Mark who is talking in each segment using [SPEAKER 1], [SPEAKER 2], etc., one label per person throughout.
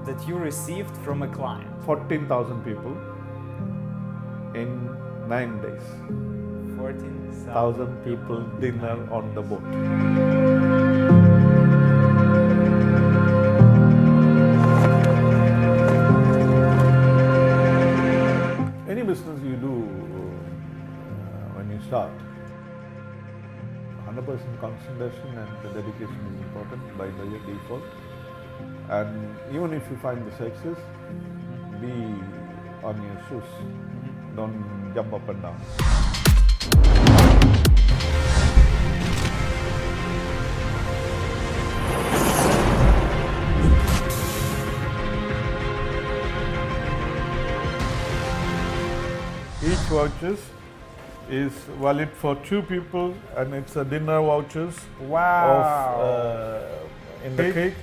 [SPEAKER 1] that you received from a client?
[SPEAKER 2] 14,000 people in 9 days.
[SPEAKER 1] 14,000
[SPEAKER 2] 1,000 people dinner on the boat. Any business you do when you start, 100% concentration and the dedication is important by your default. And even if you find the success, be on your shoes. Don't jump up and down. Each vouchers is valid for 2 people, and it's a dinner vouchers
[SPEAKER 1] Wow.
[SPEAKER 2] of in the cake.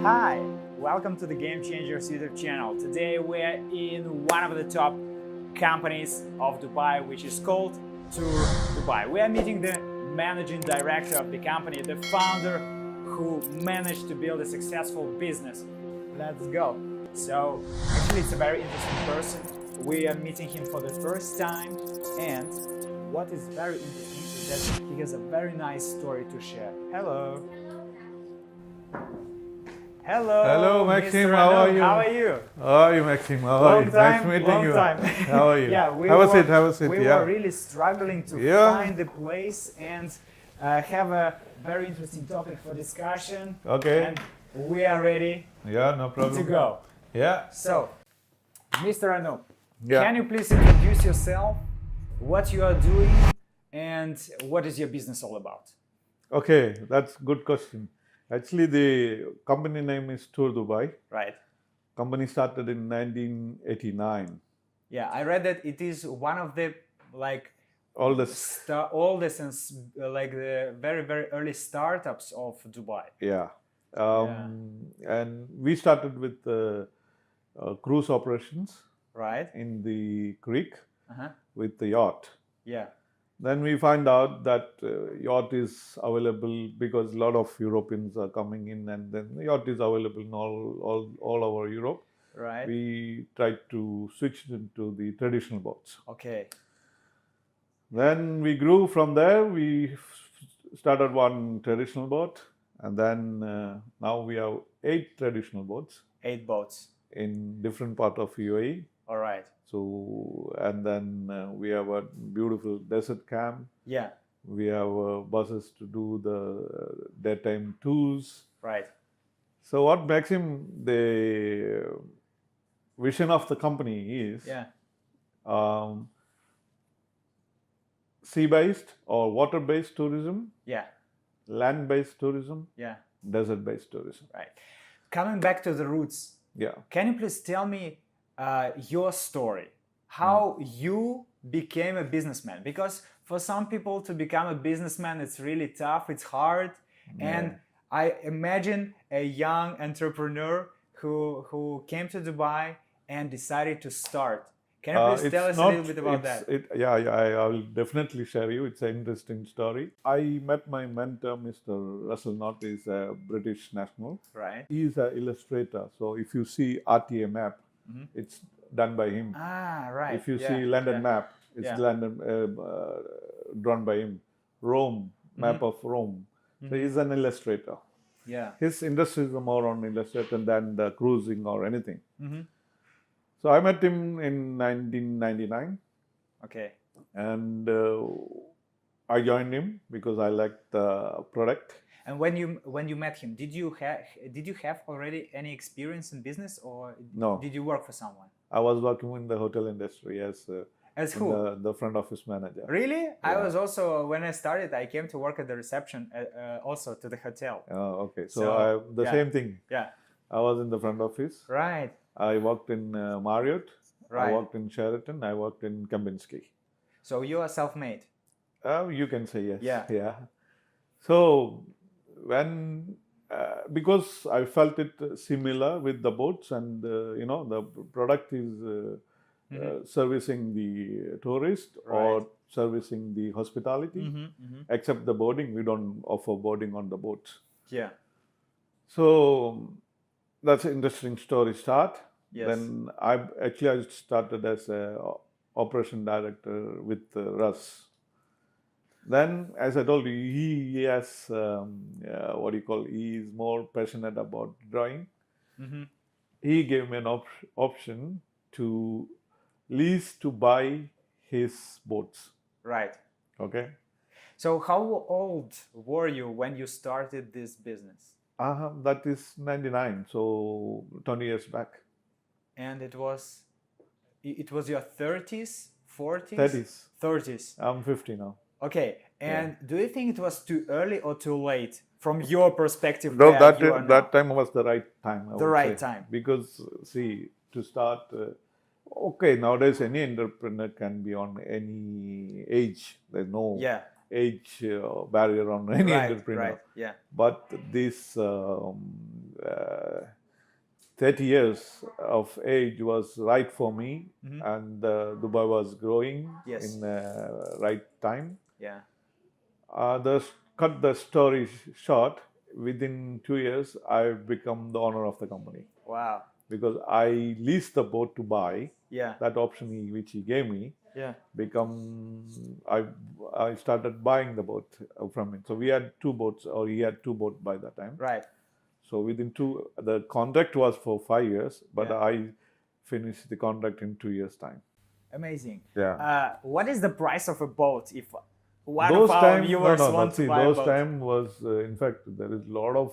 [SPEAKER 1] Hi, welcome to the Game Changers YouTube channel. Today we're in one of the top companies of Dubai, which is called Tour Dubai. We are meeting the managing director of the company, the founder who managed to build a successful business. Let's go. So actually it's a very interesting person. We are meeting him for the first time, and what is very interesting is that he has a very nice story to share. Hello. Hello.
[SPEAKER 2] Hello, Maxim.
[SPEAKER 1] Mr.
[SPEAKER 2] How are
[SPEAKER 1] Anup.
[SPEAKER 2] you?
[SPEAKER 1] How are you?
[SPEAKER 2] How are you, Maxim? How are you? Nice meeting
[SPEAKER 1] long
[SPEAKER 2] you.
[SPEAKER 1] time.
[SPEAKER 2] How are you?
[SPEAKER 1] Yeah, we
[SPEAKER 2] have
[SPEAKER 1] were,
[SPEAKER 2] a seat. Have a seat.
[SPEAKER 1] We
[SPEAKER 2] yeah.
[SPEAKER 1] were really struggling to
[SPEAKER 2] Yeah.
[SPEAKER 1] find the place and have a very interesting topic for discussion.
[SPEAKER 2] Okay.
[SPEAKER 1] And we are ready
[SPEAKER 2] Yeah, no problem.
[SPEAKER 1] to go.
[SPEAKER 2] Yeah.
[SPEAKER 1] So, Mr. Anup,
[SPEAKER 2] Yeah.
[SPEAKER 1] can you please introduce yourself, what you are doing, and what is your business all about?
[SPEAKER 2] Okay, that's good question. Actually, the company name is Tour Dubai.
[SPEAKER 1] Right.
[SPEAKER 2] Company started in 1989.
[SPEAKER 1] Yeah, I read that it is one of the
[SPEAKER 2] All the
[SPEAKER 1] oldest and like the very early startups of Dubai.
[SPEAKER 2] yeah. And we started with cruise operations
[SPEAKER 1] Right.
[SPEAKER 2] in the creek
[SPEAKER 1] Uh-huh.
[SPEAKER 2] with the yacht.
[SPEAKER 1] Yeah.
[SPEAKER 2] Then we find out that yacht is available because a lot of Europeans are coming in, and then the yacht is available in all over Europe.
[SPEAKER 1] Right.
[SPEAKER 2] We tried to switch into the traditional boats.
[SPEAKER 1] Okay.
[SPEAKER 2] Then we grew from there. We started one traditional boat, and then now we have 8 traditional boats
[SPEAKER 1] 8 boats.
[SPEAKER 2] in different part of UAE.
[SPEAKER 1] All right.
[SPEAKER 2] So, and then we have a beautiful desert camp.
[SPEAKER 1] Yeah.
[SPEAKER 2] We have buses to do the daytime tours.
[SPEAKER 1] Right.
[SPEAKER 2] So what makes him the vision of the company is
[SPEAKER 1] Yeah.
[SPEAKER 2] Sea-based or water-based tourism,
[SPEAKER 1] Yeah.
[SPEAKER 2] land-based tourism,
[SPEAKER 1] Yeah.
[SPEAKER 2] desert-based tourism.
[SPEAKER 1] Right. Coming back to the roots,
[SPEAKER 2] Yeah.
[SPEAKER 1] can you please tell me your story? How you became a businessman? Because for some people to become a businessman, it's really tough. It's hard. And I imagine a young entrepreneur who came to Dubai and decided to start. Can you please tell us a little bit about that?
[SPEAKER 2] I will definitely share you. It's an interesting story. I met my mentor, Mr. Russell Knott, is a British national.
[SPEAKER 1] Right.
[SPEAKER 2] He is an illustrator. So if you see RTA map, it's done by him.
[SPEAKER 1] Ah, right.
[SPEAKER 2] If you
[SPEAKER 1] Yeah,
[SPEAKER 2] see London
[SPEAKER 1] yeah.
[SPEAKER 2] map, it's
[SPEAKER 1] Yeah.
[SPEAKER 2] London drawn by him. Rome, map of Rome. So he's an illustrator.
[SPEAKER 1] Yeah.
[SPEAKER 2] His interest is more on illustration than the cruising or anything.
[SPEAKER 1] Mm-hmm.
[SPEAKER 2] So I met him in 1999,
[SPEAKER 1] Okay.
[SPEAKER 2] and I joined him because I liked the product.
[SPEAKER 1] And when you met him, did you have already any experience in business, or
[SPEAKER 2] No.
[SPEAKER 1] did you work for someone?
[SPEAKER 2] I was working in the hotel industry as
[SPEAKER 1] As who?
[SPEAKER 2] the front office manager.
[SPEAKER 1] Really? I
[SPEAKER 2] Yeah.
[SPEAKER 1] was also, when I started, I came to work at the reception, also to the hotel.
[SPEAKER 2] Okay, so,
[SPEAKER 1] So,
[SPEAKER 2] the
[SPEAKER 1] yeah.
[SPEAKER 2] same thing.
[SPEAKER 1] Yeah.
[SPEAKER 2] I was in the front office.
[SPEAKER 1] Right.
[SPEAKER 2] I worked in Marriott.
[SPEAKER 1] Right.
[SPEAKER 2] I worked in Sheraton. I worked in Kempinski.
[SPEAKER 1] So you are self-made.
[SPEAKER 2] You can say yes.
[SPEAKER 1] Yeah.
[SPEAKER 2] Yeah. So when because I felt it similar with the boats, and the product is servicing the tourist or
[SPEAKER 1] Right.
[SPEAKER 2] servicing the hospitality. Except the boarding, we don't offer boarding on the boats.
[SPEAKER 1] Yeah.
[SPEAKER 2] So that's an interesting story start.
[SPEAKER 1] Yes.
[SPEAKER 2] Then I started as a operation director with Russ. Then, as I told you, he has he is more passionate about drawing. He gave me an option to lease to buy his boats.
[SPEAKER 1] Right.
[SPEAKER 2] Okay.
[SPEAKER 1] So how old were you when you started this business?
[SPEAKER 2] That is 99, so 20 years back.
[SPEAKER 1] And it was your 30s, 40s?
[SPEAKER 2] 30s.
[SPEAKER 1] 30s.
[SPEAKER 2] I'm 50 now.
[SPEAKER 1] Okay. And do you think it was too early or too late from your perspective?
[SPEAKER 2] No, that time was the right time.
[SPEAKER 1] The right time.
[SPEAKER 2] Because see, to start, okay, nowadays any entrepreneur can be on any age. There's no age barrier on any entrepreneur.
[SPEAKER 1] Right. Yeah.
[SPEAKER 2] But this 30 years of age was right for me, and Dubai was growing in the right time.
[SPEAKER 1] Yeah.
[SPEAKER 2] Cut the story short, within 2 years, I become the owner of the company.
[SPEAKER 1] Wow.
[SPEAKER 2] Because I leased the boat to buy.
[SPEAKER 1] Yeah.
[SPEAKER 2] That option which he gave me.
[SPEAKER 1] Yeah.
[SPEAKER 2] I started buying the boat from him. So we had 2 boats, or he had 2 boats by that time.
[SPEAKER 1] Right.
[SPEAKER 2] So the contract was for 5 years, but I finished the contract in 2 years' time.
[SPEAKER 1] Amazing.
[SPEAKER 2] Yeah.
[SPEAKER 1] What is the price of a boat if one of our viewers want to buy a boat?
[SPEAKER 2] Those time was, in fact, there is a lot of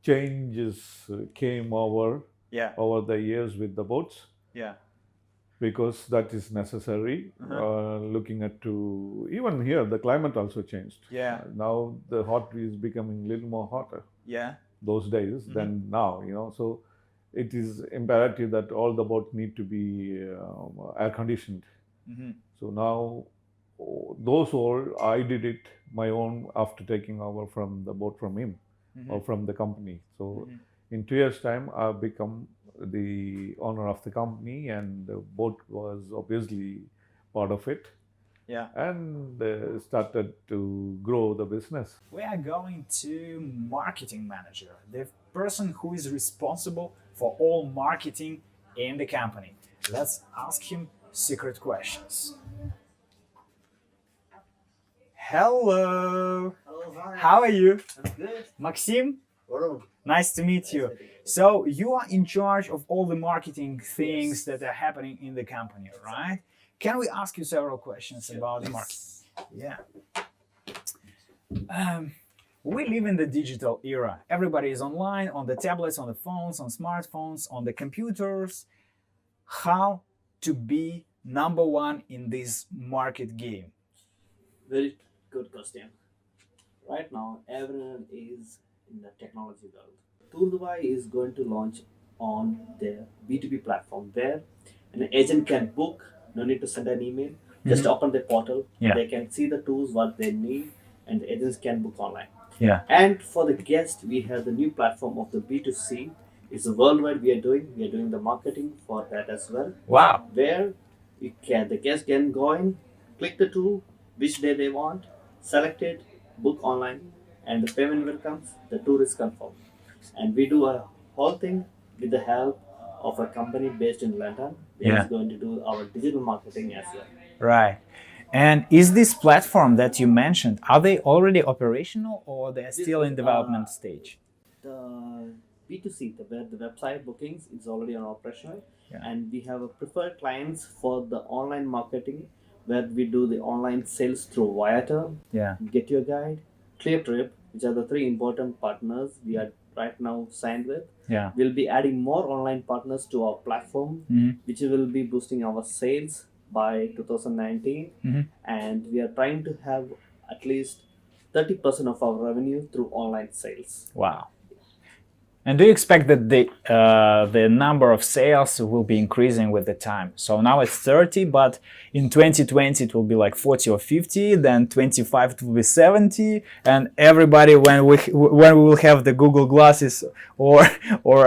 [SPEAKER 2] changes came over the years with the boats.
[SPEAKER 1] Yeah.
[SPEAKER 2] Because that is necessary. Looking at even here, the climate also changed.
[SPEAKER 1] Yeah.
[SPEAKER 2] Now the hot is becoming a little more hotter.
[SPEAKER 1] Yeah.
[SPEAKER 2] Those days than now, So it is imperative that all the boats need to be air conditioned. So now, those all I did it my own after taking over from the boat from him or from the company. So in 2 years' time, I've become the owner of the company, and the boat was obviously part of it.
[SPEAKER 1] Yeah.
[SPEAKER 2] And started to grow the business.
[SPEAKER 1] We are going to marketing manager, the person who is responsible for all marketing in the company. Let's ask him secret questions. Hello.
[SPEAKER 3] Hello, hi.
[SPEAKER 1] How are you?
[SPEAKER 3] I'm good.
[SPEAKER 1] Maxim?
[SPEAKER 3] Hello.
[SPEAKER 1] Nice to meet you. So you are in charge of all the marketing things that are happening in the company, right? Can we ask you several questions about the market? Yeah. We live in the digital era. Everybody is online, on the tablets, on the phones, on smartphones, on the computers. How to be number one in this market game?
[SPEAKER 3] Very good question. Right now, everyone is in the technology world. Tour Dubai is going to launch on their B2B platform where an agent can book, no need to send an email, just open the portal, they can see the tools, what they need, and the agents can book online.
[SPEAKER 1] Yeah.
[SPEAKER 3] And for the guest, we have the new platform of the B2C. It's worldwide we are doing the marketing for that as well.
[SPEAKER 1] Wow.
[SPEAKER 3] Where the guest can go in, click the tool, which day they want, select it, book online, and the payment will come, the tour is confirmed. And we do a whole thing with the help of a company based in London. That is going to do our digital marketing as well.
[SPEAKER 1] Right. And is this platform that you mentioned, are they already operational or they're still in development stage?
[SPEAKER 3] The B2C, where the website bookings is already on operational.
[SPEAKER 1] Yeah.
[SPEAKER 3] And we have a preferred clients for the online marketing where we do the online sales through Viator, Get Your Guide, ClearTrip, which are the 3 important partners we are right now signed with.
[SPEAKER 1] Yeah.
[SPEAKER 3] We'll be adding more online partners to our platform, which will be boosting our sales by 2019. And we are trying to have at least 30% of our revenue through online sales.
[SPEAKER 1] Wow. And do you expect that the number of sales will be increasing with the time? So now it's 30, but in 2020 it will be like 40 or 50, then 25 it will be 70, and everybody when we will have the Google glasses or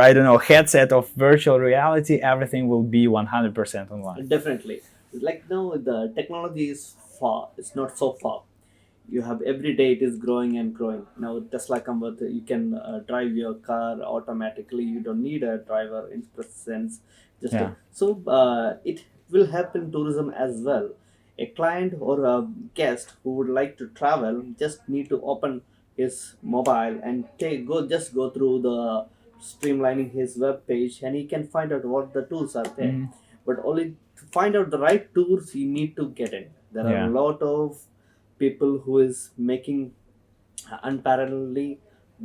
[SPEAKER 1] I don't know, headset of virtual reality, everything will be 100% online.
[SPEAKER 3] Definitely. Like now the technology is far. It's not so far. You have every day it is growing and growing. Now Tesla come with you can drive your car automatically. You don't need a driver in sense. Just
[SPEAKER 1] Yeah.
[SPEAKER 3] it will help in tourism as well. A client or a guest who would like to travel just need to open his mobile and go through the streamlining his web page, and he can find out what the tools are there. But only to find out the right tools you need to get in. There are
[SPEAKER 1] Yeah.
[SPEAKER 3] a lot of people who is making unparalleledly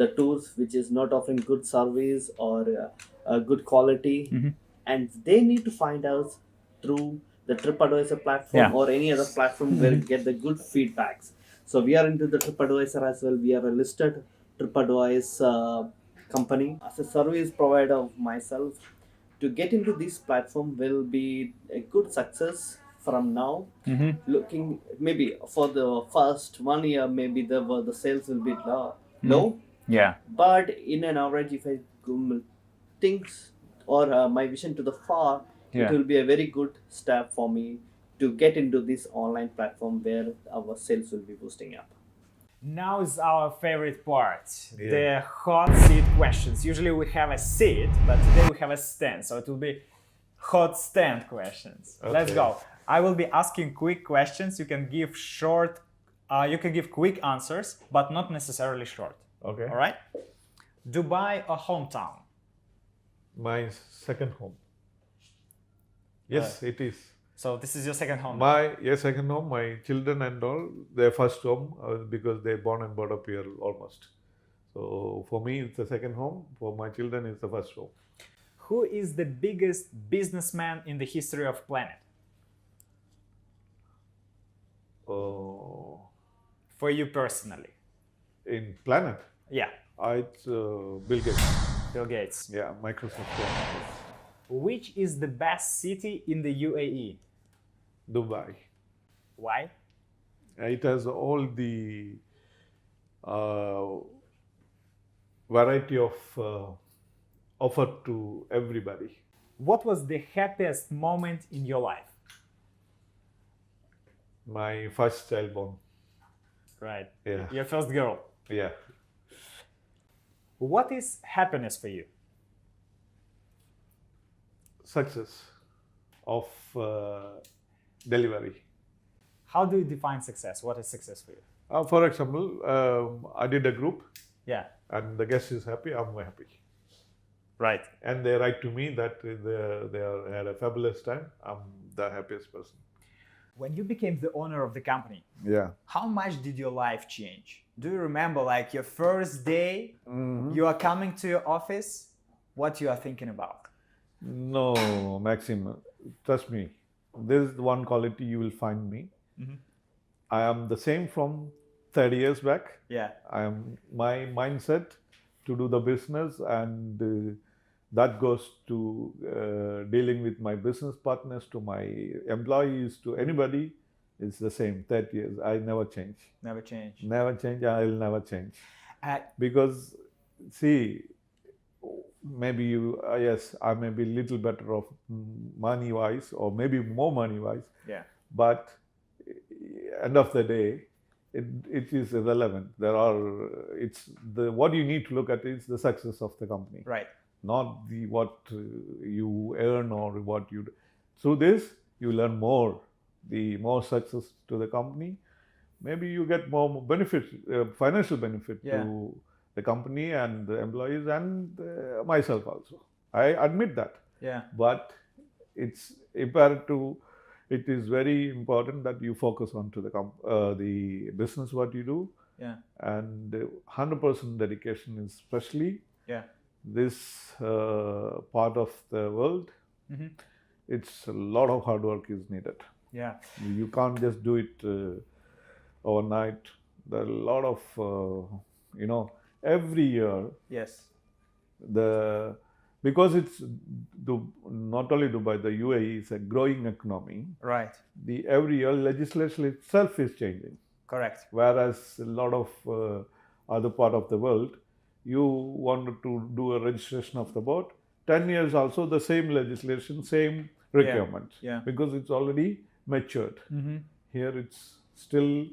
[SPEAKER 3] the tours which is not offering good service or good quality, and they need to find out through the TripAdvisor platform
[SPEAKER 1] Yeah.
[SPEAKER 3] or any other platform where you get the good feedbacks. So we are into the TripAdvisor as well. We are a listed TripAdvisor company as a service provider of myself. To get into this platform will be a good success from now. Looking maybe for the first 1 year, maybe the sales will be low,
[SPEAKER 1] Yeah.
[SPEAKER 3] but in an average, if I think or my vision to the far,
[SPEAKER 1] Yeah.
[SPEAKER 3] it will be a very good step for me to get into this online platform where our sales will be boosting up.
[SPEAKER 1] Now is our favorite part,
[SPEAKER 2] Yeah.
[SPEAKER 1] the hot seat questions. Usually we have a seat, but today we have a stand, so it will be hot stand questions. Let's
[SPEAKER 2] Okay.
[SPEAKER 1] go. I will be asking quick questions. You can give you can give quick answers, but not necessarily short.
[SPEAKER 2] Okay.
[SPEAKER 1] All right? Dubai or hometown?
[SPEAKER 2] My second home. Yes, it is.
[SPEAKER 1] So this is your second home.
[SPEAKER 2] Second home. My children and all, their first home because they're born and brought up here almost. So for me, it's the second home. For my children, it's the first home.
[SPEAKER 1] Who is the biggest businessman in the history of planet? For you personally?
[SPEAKER 2] In planet,
[SPEAKER 1] Yeah,
[SPEAKER 2] it's Bill Gates.
[SPEAKER 1] Bill Gates.
[SPEAKER 2] Yeah, Microsoft. Yeah.
[SPEAKER 1] Which is the best city in the UAE?
[SPEAKER 2] Dubai.
[SPEAKER 1] Why?
[SPEAKER 2] It has all the variety of offer to everybody.
[SPEAKER 1] What was the happiest moment in your life?
[SPEAKER 2] My first child born.
[SPEAKER 1] Right.
[SPEAKER 2] Yeah.
[SPEAKER 1] Your first girl.
[SPEAKER 2] Yeah.
[SPEAKER 1] What is happiness for you?
[SPEAKER 2] Success of delivery.
[SPEAKER 1] How do you define success? What is success for you?
[SPEAKER 2] For example, I did a group
[SPEAKER 1] Yeah.
[SPEAKER 2] and the guest is happy, I'm happy.
[SPEAKER 1] Right.
[SPEAKER 2] And they write to me that they had a fabulous time, I'm the happiest person.
[SPEAKER 1] When you became the owner of the company,
[SPEAKER 2] Yeah.
[SPEAKER 1] how much did your life change? Do you remember like your first day you are coming to your office, what you are thinking about?
[SPEAKER 2] No, Maxim, trust me, this is the one quality you will find me. I am the same from 30 years back.
[SPEAKER 1] Yeah.
[SPEAKER 2] My mindset to do the business and that goes to dealing with my business partners, to my employees, to anybody, it's the same 30 years. I never change.
[SPEAKER 1] Never change.
[SPEAKER 2] Never change, I will never change.
[SPEAKER 1] Uh,
[SPEAKER 2] Because, see, maybe yes, I may be little better off money-wise or maybe more money-wise,
[SPEAKER 1] yeah.
[SPEAKER 2] but end of the day, it is irrelevant. What you need to look at is the success of the company,
[SPEAKER 1] Right.
[SPEAKER 2] not what you earn or what you do. Through this, you learn more, the more success to the company. Maybe you get more benefit, financial benefit
[SPEAKER 1] Yeah.
[SPEAKER 2] to the company and the employees and myself also. I admit that.
[SPEAKER 1] Yeah.
[SPEAKER 2] But it's imperative. It is very important that you focus on to the business what you do,
[SPEAKER 1] Yeah.
[SPEAKER 2] and 100% dedication, especially
[SPEAKER 1] Yeah.
[SPEAKER 2] this part of the world. It's a lot of hard work is needed.
[SPEAKER 1] Yeah.
[SPEAKER 2] You can't just do it overnight. There are a lot of every year
[SPEAKER 1] Yes.
[SPEAKER 2] because it's not only Dubai, the UAE is a growing economy.
[SPEAKER 1] Right.
[SPEAKER 2] Every year legislation itself is changing.
[SPEAKER 1] Correct.
[SPEAKER 2] Whereas a lot of other part of the world, you wanted to do a registration of the boat, 10 years also the same legislation, same requirements.
[SPEAKER 1] Yeah.
[SPEAKER 2] Because it's already matured. Here it's still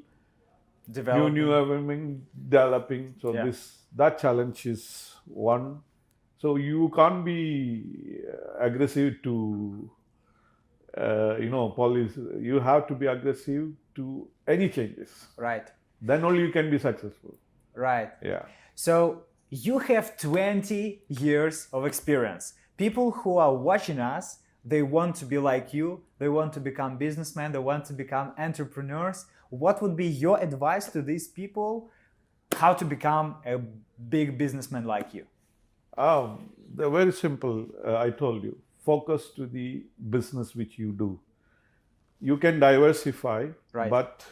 [SPEAKER 1] Developing.
[SPEAKER 2] developing. So
[SPEAKER 1] Yeah.
[SPEAKER 2] that challenge is one. So you can't be aggressive to police. You have to be aggressive to any changes.
[SPEAKER 1] Right.
[SPEAKER 2] Then only you can be successful.
[SPEAKER 1] Right.
[SPEAKER 2] Yeah.
[SPEAKER 1] So you have 20 years of experience. People who are watching us, they want to be like you. They want to become businessmen. They want to become entrepreneurs. What would be your advice to these people? How to become a big businessman like you?
[SPEAKER 2] They're very simple. I told you, focus to the business which you do. You can diversify,
[SPEAKER 1] Right.
[SPEAKER 2] but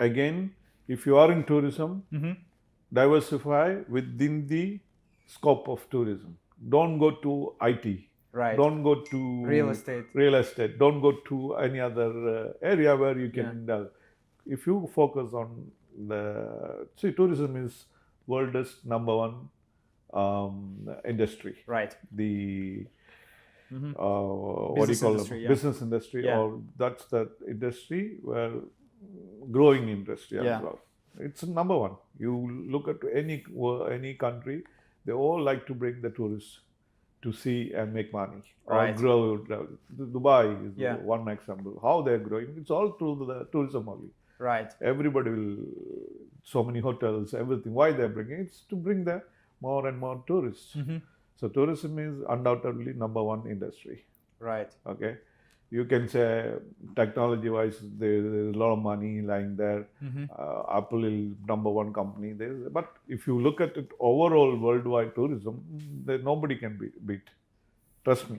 [SPEAKER 2] again, if you are in tourism, diversify within the scope of tourism. Don't go to IT.
[SPEAKER 1] Right.
[SPEAKER 2] Don't go to
[SPEAKER 1] Real estate.
[SPEAKER 2] Real estate. Don't go to any other area where you can. If you focus on tourism is world's number one industry.
[SPEAKER 1] Right.
[SPEAKER 2] The
[SPEAKER 1] Business industry, yeah.
[SPEAKER 2] business industry,
[SPEAKER 1] Yeah.
[SPEAKER 2] or that's the industry where growing industry
[SPEAKER 1] Yeah.
[SPEAKER 2] as well. It's number one. You look at any country, they all like to bring the tourists to see and make money
[SPEAKER 1] Right.
[SPEAKER 2] or grow. Dubai is
[SPEAKER 1] Yeah.
[SPEAKER 2] one example. How they're growing, it's all through the tourism only.
[SPEAKER 1] Right.
[SPEAKER 2] Everybody will, so many hotels, everything. Why they're bringing? It's to bring the more and more tourists. So tourism is undoubtedly number one industry.
[SPEAKER 1] Right.
[SPEAKER 2] Okay, you can say technology-wise, there's a lot of money lying there. Apple is number one company. But if you look at it overall worldwide tourism, nobody can beat. Trust me.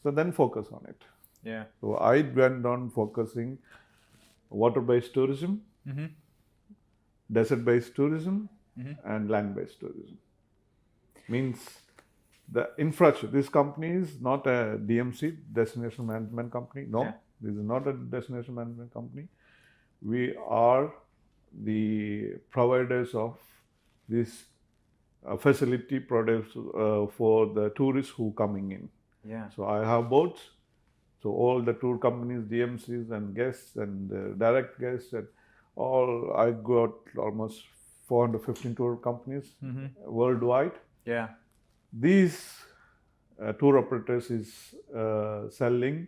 [SPEAKER 2] So then focus on it.
[SPEAKER 1] Yeah.
[SPEAKER 2] So I went on focusing water-based tourism, desert-based tourism, and land-based tourism. Means the infrastructure. This company is not a DMC, destination management company. No,
[SPEAKER 1] Yeah.
[SPEAKER 2] this is not a destination management company. We are the providers of this facility products for the tourists who coming in.
[SPEAKER 1] Yeah.
[SPEAKER 2] So I have boats. So all the tour companies, DMCs and guests and direct guests and all, I got almost 415 tour companies worldwide.
[SPEAKER 1] Yeah.
[SPEAKER 2] These tour operators is selling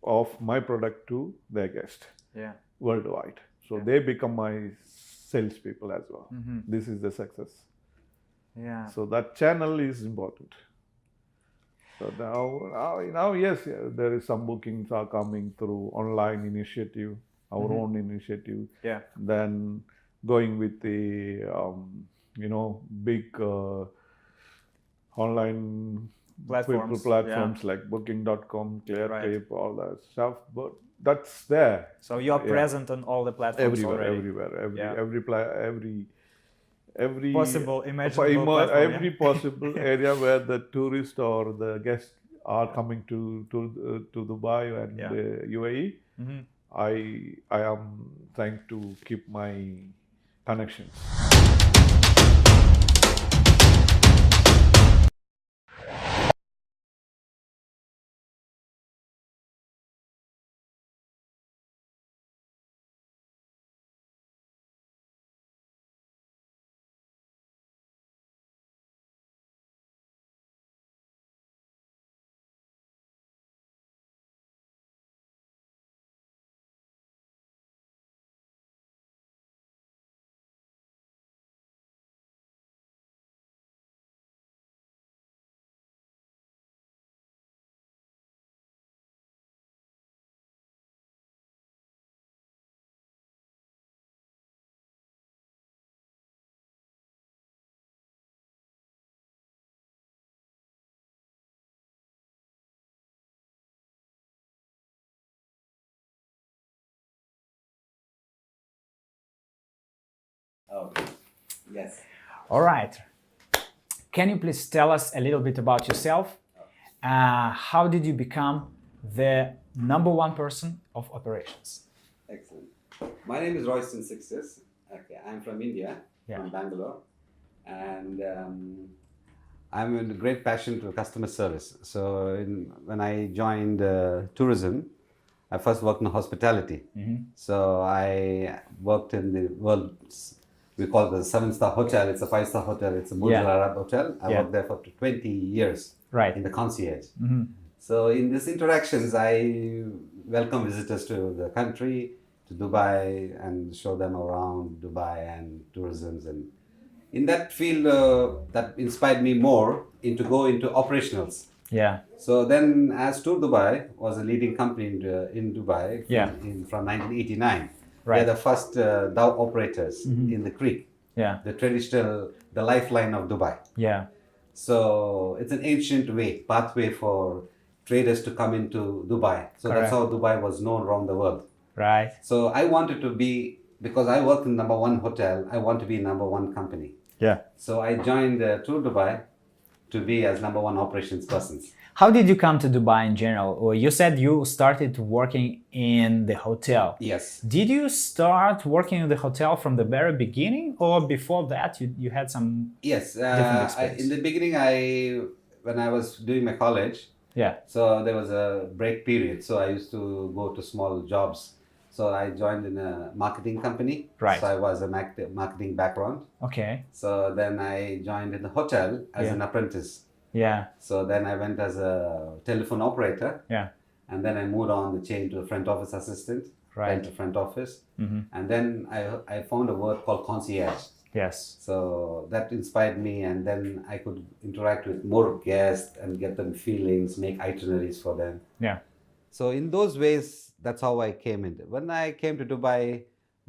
[SPEAKER 2] of my product to their guest
[SPEAKER 1] Yeah.
[SPEAKER 2] worldwide. So they become my salespeople as well. This is the success.
[SPEAKER 1] Yeah.
[SPEAKER 2] So that channel is important. So now, yes, there is some bookings are coming through online initiative, our own initiative.
[SPEAKER 1] Yeah.
[SPEAKER 2] Then going with the big online
[SPEAKER 1] Platforms,
[SPEAKER 2] like Booking.com, Cleartrip,
[SPEAKER 1] Right.
[SPEAKER 2] all that stuff. But that's there.
[SPEAKER 1] So you're present on all the platforms already.
[SPEAKER 2] Every
[SPEAKER 1] Possible, imaginable platform,
[SPEAKER 2] every possible area where the tourist or the guests are coming to Dubai and UAE. I am trying to keep my connections.
[SPEAKER 3] Okay. Yes.
[SPEAKER 1] All right. Can you please tell us a little bit about yourself? How did you become the number one person of operations?
[SPEAKER 4] Excellent. My name is Royston Sixes. Okay, I'm from India, from Bangalore, and I'm in great passion to customer service. So when I joined tourism, I first worked in hospitality. So I worked in the world's, we call it the 7-star hotel. It's a 5-star hotel. It's a Burj Al Arab hotel. I worked there for 20 years
[SPEAKER 1] Right.
[SPEAKER 4] in the concierge. So in these interactions, I welcome visitors to the country, to Dubai, and show them around Dubai and tourism. And in that field, that inspired me more into go into operationals.
[SPEAKER 1] Yeah.
[SPEAKER 4] So then, as Tour Dubai was a leading company in Dubai
[SPEAKER 1] Yeah.
[SPEAKER 4] from 1989.
[SPEAKER 1] Right.
[SPEAKER 4] They're the first dhow operators in the creek,
[SPEAKER 1] Yeah.
[SPEAKER 4] the traditional, the lifeline of Dubai.
[SPEAKER 1] Yeah.
[SPEAKER 4] So it's an ancient pathway for traders to come into Dubai. So
[SPEAKER 1] Correct.
[SPEAKER 4] that's how Dubai was known around the world.
[SPEAKER 1] Right.
[SPEAKER 4] So I wanted to be, because I worked in number one hotel, I want to be number one company.
[SPEAKER 1] Yeah.
[SPEAKER 4] So I joined Tour Dubai to be as number one operations person.
[SPEAKER 1] How did you come to Dubai in general? Or you said you started working in the hotel.
[SPEAKER 4] Yes.
[SPEAKER 1] Did you start working in the hotel from the very beginning, or before that you had some?
[SPEAKER 4] Yes.
[SPEAKER 1] Different experience.
[SPEAKER 4] In the beginning, when I was doing my college,
[SPEAKER 1] Yeah.
[SPEAKER 4] so there was a break period. So I used to go to small jobs. So I joined in a marketing company.
[SPEAKER 1] Right.
[SPEAKER 4] So I was a marketing background.
[SPEAKER 1] Okay.
[SPEAKER 4] So then I joined in the hotel as
[SPEAKER 1] Yeah.
[SPEAKER 4] an apprentice.
[SPEAKER 1] Yeah.
[SPEAKER 4] So then I went as a telephone operator.
[SPEAKER 1] Yeah.
[SPEAKER 4] And then I moved on the chain to a front office assistant.
[SPEAKER 1] Right.
[SPEAKER 4] Then to front office. And then I found a word called concierge.
[SPEAKER 1] Yes.
[SPEAKER 4] So that inspired me, and then I could interact with more guests and get them feelings, make itineraries for them.
[SPEAKER 1] Yeah.
[SPEAKER 4] So in those ways, that's how I came in. When I came to Dubai,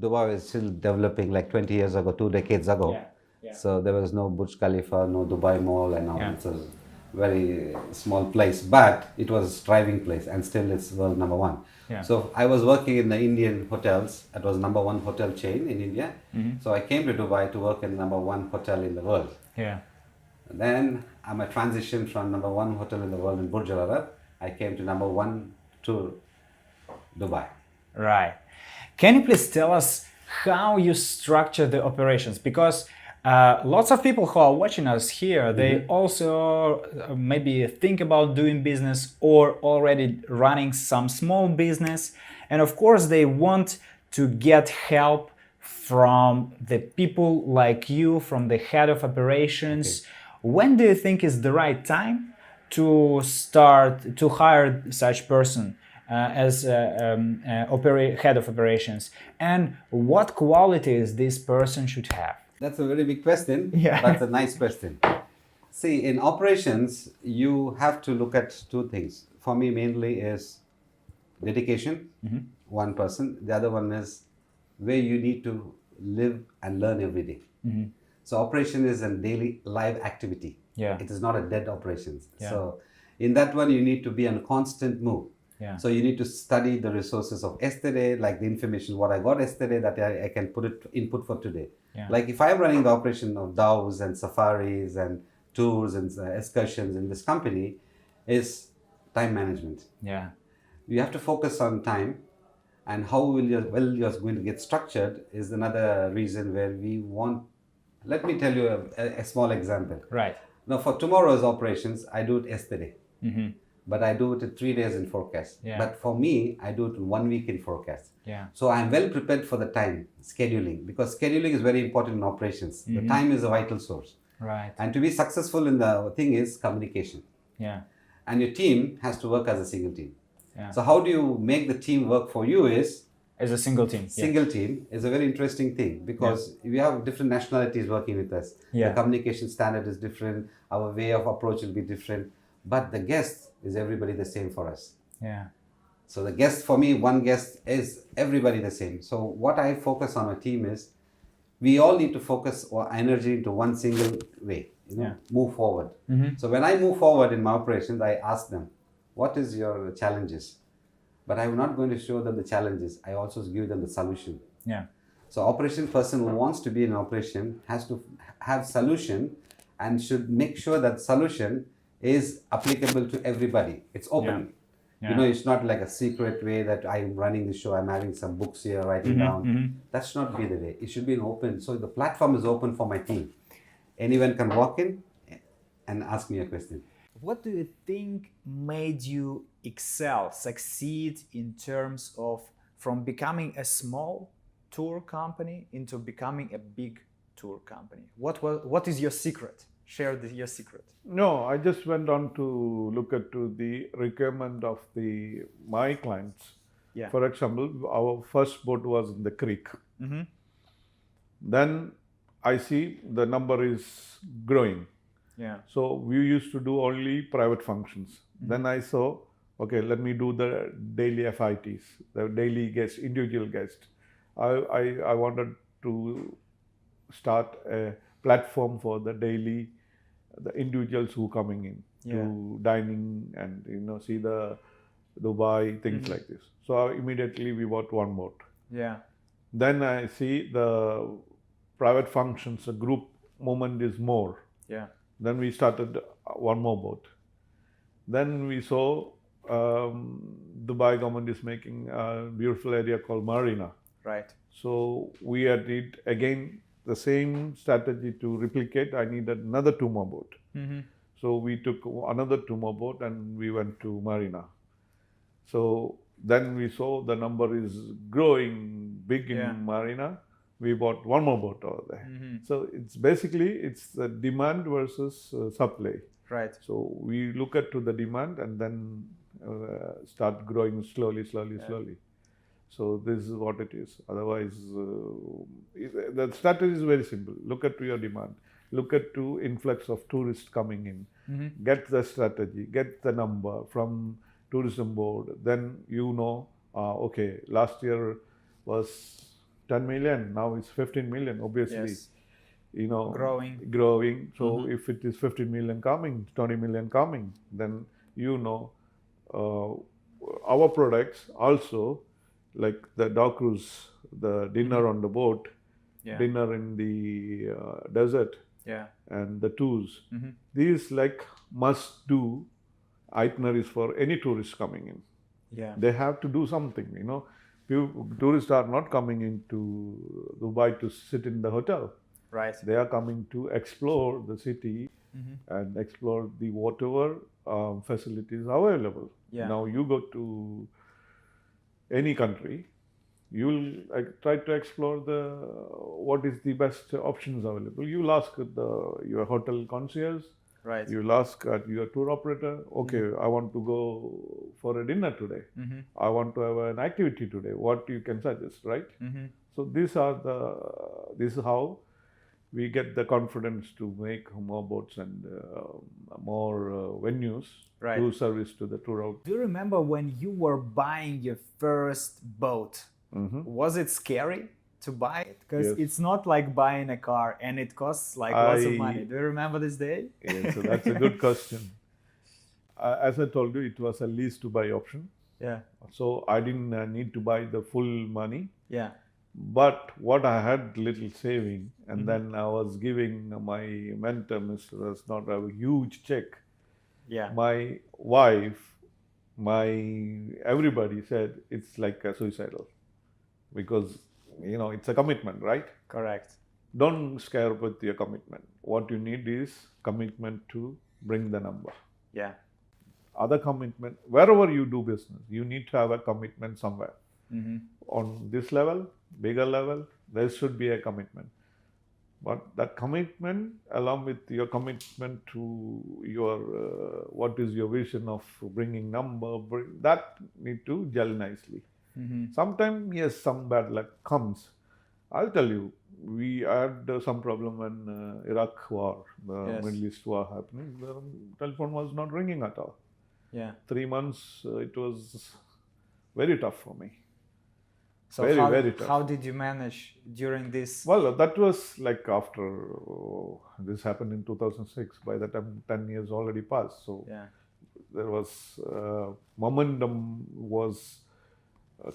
[SPEAKER 4] Dubai was still developing like 20 years ago, 2 decades ago.
[SPEAKER 1] Yeah. Yeah.
[SPEAKER 4] So there was no Burj Khalifa, no Dubai Mall and all.
[SPEAKER 1] Yeah.
[SPEAKER 4] It's a very small place, but it was a thriving place, and still it's world number one.
[SPEAKER 1] Yeah.
[SPEAKER 4] So I was working in the Indian hotels. It was number one hotel chain in India. So I came to Dubai to work in number one hotel in the world.
[SPEAKER 1] Yeah.
[SPEAKER 4] And then I'm a transition from number one hotel in the world in Burj Al Arab. I came to number one to Dubai.
[SPEAKER 1] Right. Can you please tell us how you structure the operations? Because lots of people who are watching us here, they also maybe think about doing business or already running some small business. And of course, they want to get help from the people like you, from the head of operations. When do you think is the right time to start to hire such person as head of operations? And what qualities this person should have?
[SPEAKER 4] That's a very big question.
[SPEAKER 1] Yeah.
[SPEAKER 4] That's a nice question. See, in operations, you have to look at two things. For me, mainly is dedication, one person. The other one is where you need to live and learn every day. So operation is a daily live activity.
[SPEAKER 1] Yeah.
[SPEAKER 4] It is not a dead operations.
[SPEAKER 1] Yeah.
[SPEAKER 4] So in that one, you need to be on constant move.
[SPEAKER 1] Yeah.
[SPEAKER 4] So you need to study the resources of yesterday, like the information what I got yesterday that I can put it input for today.
[SPEAKER 1] Yeah.
[SPEAKER 4] Like if I'm running the operation of dhows and safaris and tours and excursions in this company, is time management.
[SPEAKER 1] Yeah.
[SPEAKER 4] You have to focus on time, and how you're going to get structured is another reason where we want. Let me tell you a small example.
[SPEAKER 1] Right.
[SPEAKER 4] Now for tomorrow's operations, I do it yesterday. But I do it in 3 days in forecast.
[SPEAKER 1] Yeah.
[SPEAKER 4] But for me, I do it in 1 week in forecast.
[SPEAKER 1] Yeah.
[SPEAKER 4] So I'm well prepared for the time scheduling, because scheduling is very important in operations. The time is a vital source.
[SPEAKER 1] Right.
[SPEAKER 4] And to be successful in the thing is communication.
[SPEAKER 1] Yeah.
[SPEAKER 4] And your team has to work as a single team.
[SPEAKER 1] Yeah.
[SPEAKER 4] So how do you make the team work for you is
[SPEAKER 1] As a single team.
[SPEAKER 4] single team is a very interesting thing, because we have different nationalities working with us.
[SPEAKER 1] Yeah.
[SPEAKER 4] The communication standard is different. Our way of approach will be different. But the guest is everybody the same for us.
[SPEAKER 1] Yeah.
[SPEAKER 4] So the guest, for me, one guest is everybody the same. So what I focus on a team is, we all need to focus our energy into one single way, move forward. So when I move forward in my operations, I ask them, what is your challenges? But I'm not going to show them the challenges. I also give them the solution.
[SPEAKER 1] Yeah.
[SPEAKER 4] So operation person who wants to be in operation has to have solution, and should make sure that solution is applicable to everybody. It's open.
[SPEAKER 1] Yeah.
[SPEAKER 4] It's not like a secret way that I'm running the show, I'm having some books here, writing down. That should not be the way. It should be an open. So the platform is open for my team. Anyone can walk in and ask me a question.
[SPEAKER 1] What do you think made you excel, succeed in terms of from becoming a small tour company into becoming a big tour company? What is your secret? Share your secret.
[SPEAKER 2] No, I just went on to look at to the requirement of my clients.
[SPEAKER 1] Yeah.
[SPEAKER 2] For example, our first boat was in the creek. Then I see the number is growing.
[SPEAKER 1] Yeah.
[SPEAKER 2] So we used to do only private functions. Then I saw, okay, let me do the daily FITs, the daily guest, individual guest. I wanted to start a platform for the individuals who coming in to dining and see the Dubai, things like this. So immediately we bought one boat.
[SPEAKER 1] Yeah.
[SPEAKER 2] Then I see the private functions, the group movement is more.
[SPEAKER 1] Yeah.
[SPEAKER 2] Then we started one more boat. Then we saw Dubai government is making a beautiful area called Marina.
[SPEAKER 1] Right.
[SPEAKER 2] So we did again the same strategy to replicate. I needed another 2 more boat. So we took another 2 more boat and we went to Marina. So then we saw the number is growing big in Marina. We bought 1 more boat over there. So it's basically the demand versus supply.
[SPEAKER 1] Right.
[SPEAKER 2] So we look at to the demand and then start growing slowly. So this is what it is. Otherwise, the strategy is very simple. Look at to your demand. Look at to influx of tourists coming in. Get the strategy. Get the number from tourism board. Then okay, last year was 10 million. Now it's 15 million. Obviously, growing. So if it is 15 million coming, 20 million coming, then our products also, like the dog cruise, the dinner on the boat, dinner in the desert, and the tours. These like must do itineraries for any tourist coming in.
[SPEAKER 1] Yeah.
[SPEAKER 2] They have to do something. Tourists are not coming into Dubai to sit in the hotel.
[SPEAKER 1] Right.
[SPEAKER 2] They are coming to explore the city and explore the whatever facilities are available.
[SPEAKER 1] Yeah.
[SPEAKER 2] Now you go to any country, you'll try to explore what is the best options available. You'll ask your hotel concierge.
[SPEAKER 1] Right.
[SPEAKER 2] You'll ask your tour operator, okay, I want to go for a dinner today. I want to have an activity today. What you can suggest, right? So this is how we get the confidence to make more boats and more venues to service to the tour out.
[SPEAKER 1] Do you remember when you were buying your first boat? Was it scary to buy it? Because it's not like buying a car and it costs like lots of money. Do you remember this day?
[SPEAKER 2] Yeah, so that's a good question. As I told you, it was a lease to buy option.
[SPEAKER 1] Yeah.
[SPEAKER 2] So I didn't need to buy the full money.
[SPEAKER 1] Yeah.
[SPEAKER 2] But what I had little saving, and then I was giving my mentor, Mr. Rasnot, a huge check.
[SPEAKER 1] Yeah.
[SPEAKER 2] My wife, everybody said it's like a suicidal, because it's a commitment, right?
[SPEAKER 1] Correct.
[SPEAKER 2] Don't scare with your commitment. What you need is commitment to bring the number.
[SPEAKER 1] Yeah.
[SPEAKER 2] Other commitment, wherever you do business, you need to have a commitment somewhere. On this level, bigger level, there should be a commitment. But that commitment, along with your commitment to your what is your vision of bringing number, that need to gel nicely. Sometimes, yes, some bad luck comes. I'll tell you, we had some problem when Iraq war, the Middle East war happening. The telephone was not ringing at all.
[SPEAKER 1] Yeah.
[SPEAKER 2] 3 months, it was very tough for me.
[SPEAKER 1] So
[SPEAKER 2] very tough.
[SPEAKER 1] How did you manage during this?
[SPEAKER 2] Well, that was like after this happened in 2006. By the time 10 years already passed. So there was momentum was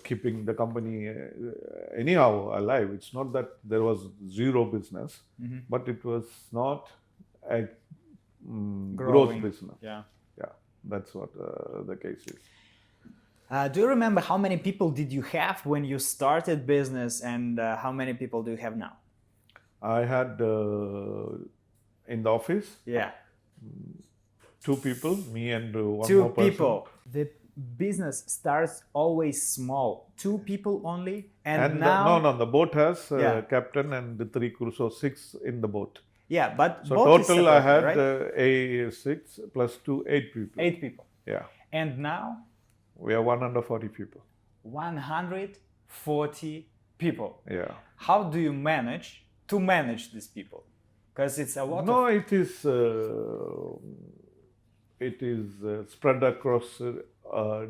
[SPEAKER 2] keeping the company anyhow alive. It's not that there was zero business, but it was not a growth business.
[SPEAKER 1] Yeah.
[SPEAKER 2] Yeah, that's what the case is.
[SPEAKER 1] Do you remember how many people did you have when you started business, and how many people do you have now?
[SPEAKER 2] I had in the office.
[SPEAKER 1] Yeah.
[SPEAKER 2] 2 people, me and one
[SPEAKER 1] Two
[SPEAKER 2] more person.
[SPEAKER 1] people. The business starts always small. 2 people only, and
[SPEAKER 2] And
[SPEAKER 1] now
[SPEAKER 2] the boat has
[SPEAKER 1] Yeah.
[SPEAKER 2] captain and the 3 crew, so 6 in the boat.
[SPEAKER 1] yeah, but
[SPEAKER 2] So
[SPEAKER 1] boat is
[SPEAKER 2] total I
[SPEAKER 1] separate,
[SPEAKER 2] had
[SPEAKER 1] right?
[SPEAKER 2] a 6 plus 2, 8 people.
[SPEAKER 1] 8 people,
[SPEAKER 2] Yeah,
[SPEAKER 1] and now
[SPEAKER 2] we are 140 people.
[SPEAKER 1] 140 people.
[SPEAKER 2] Yeah.
[SPEAKER 1] How do you manage to manage these people? Because it's a lot
[SPEAKER 2] No,
[SPEAKER 1] of
[SPEAKER 2] it is spread across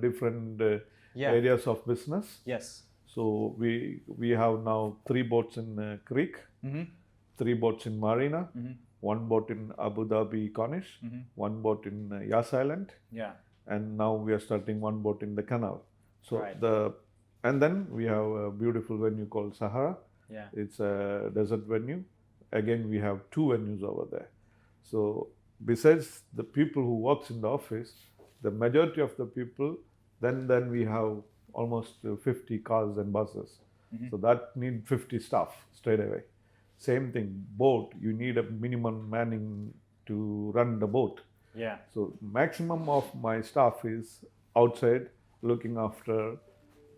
[SPEAKER 2] different
[SPEAKER 1] Yeah.
[SPEAKER 2] areas of business.
[SPEAKER 1] yes.
[SPEAKER 2] So we have now 3 boats in Creek, 3 boats in Marina, 1 boat in Abu Dhabi Cornish, 1 boat in Yas Island,
[SPEAKER 1] Yeah.
[SPEAKER 2] and now we are starting 1 boat in the canal. So
[SPEAKER 1] Right.
[SPEAKER 2] and then we have a beautiful venue called Sahara.
[SPEAKER 1] Yeah.
[SPEAKER 2] It's a desert venue. Again, we have 2 venues over there. So besides the people who works in the office, the majority of the people, then we have almost 50 cars and buses. So that need 50 staff straight away. Same thing, boat, you need a minimum manning to run the boat.
[SPEAKER 1] Yeah.
[SPEAKER 2] So maximum of my staff is outside looking after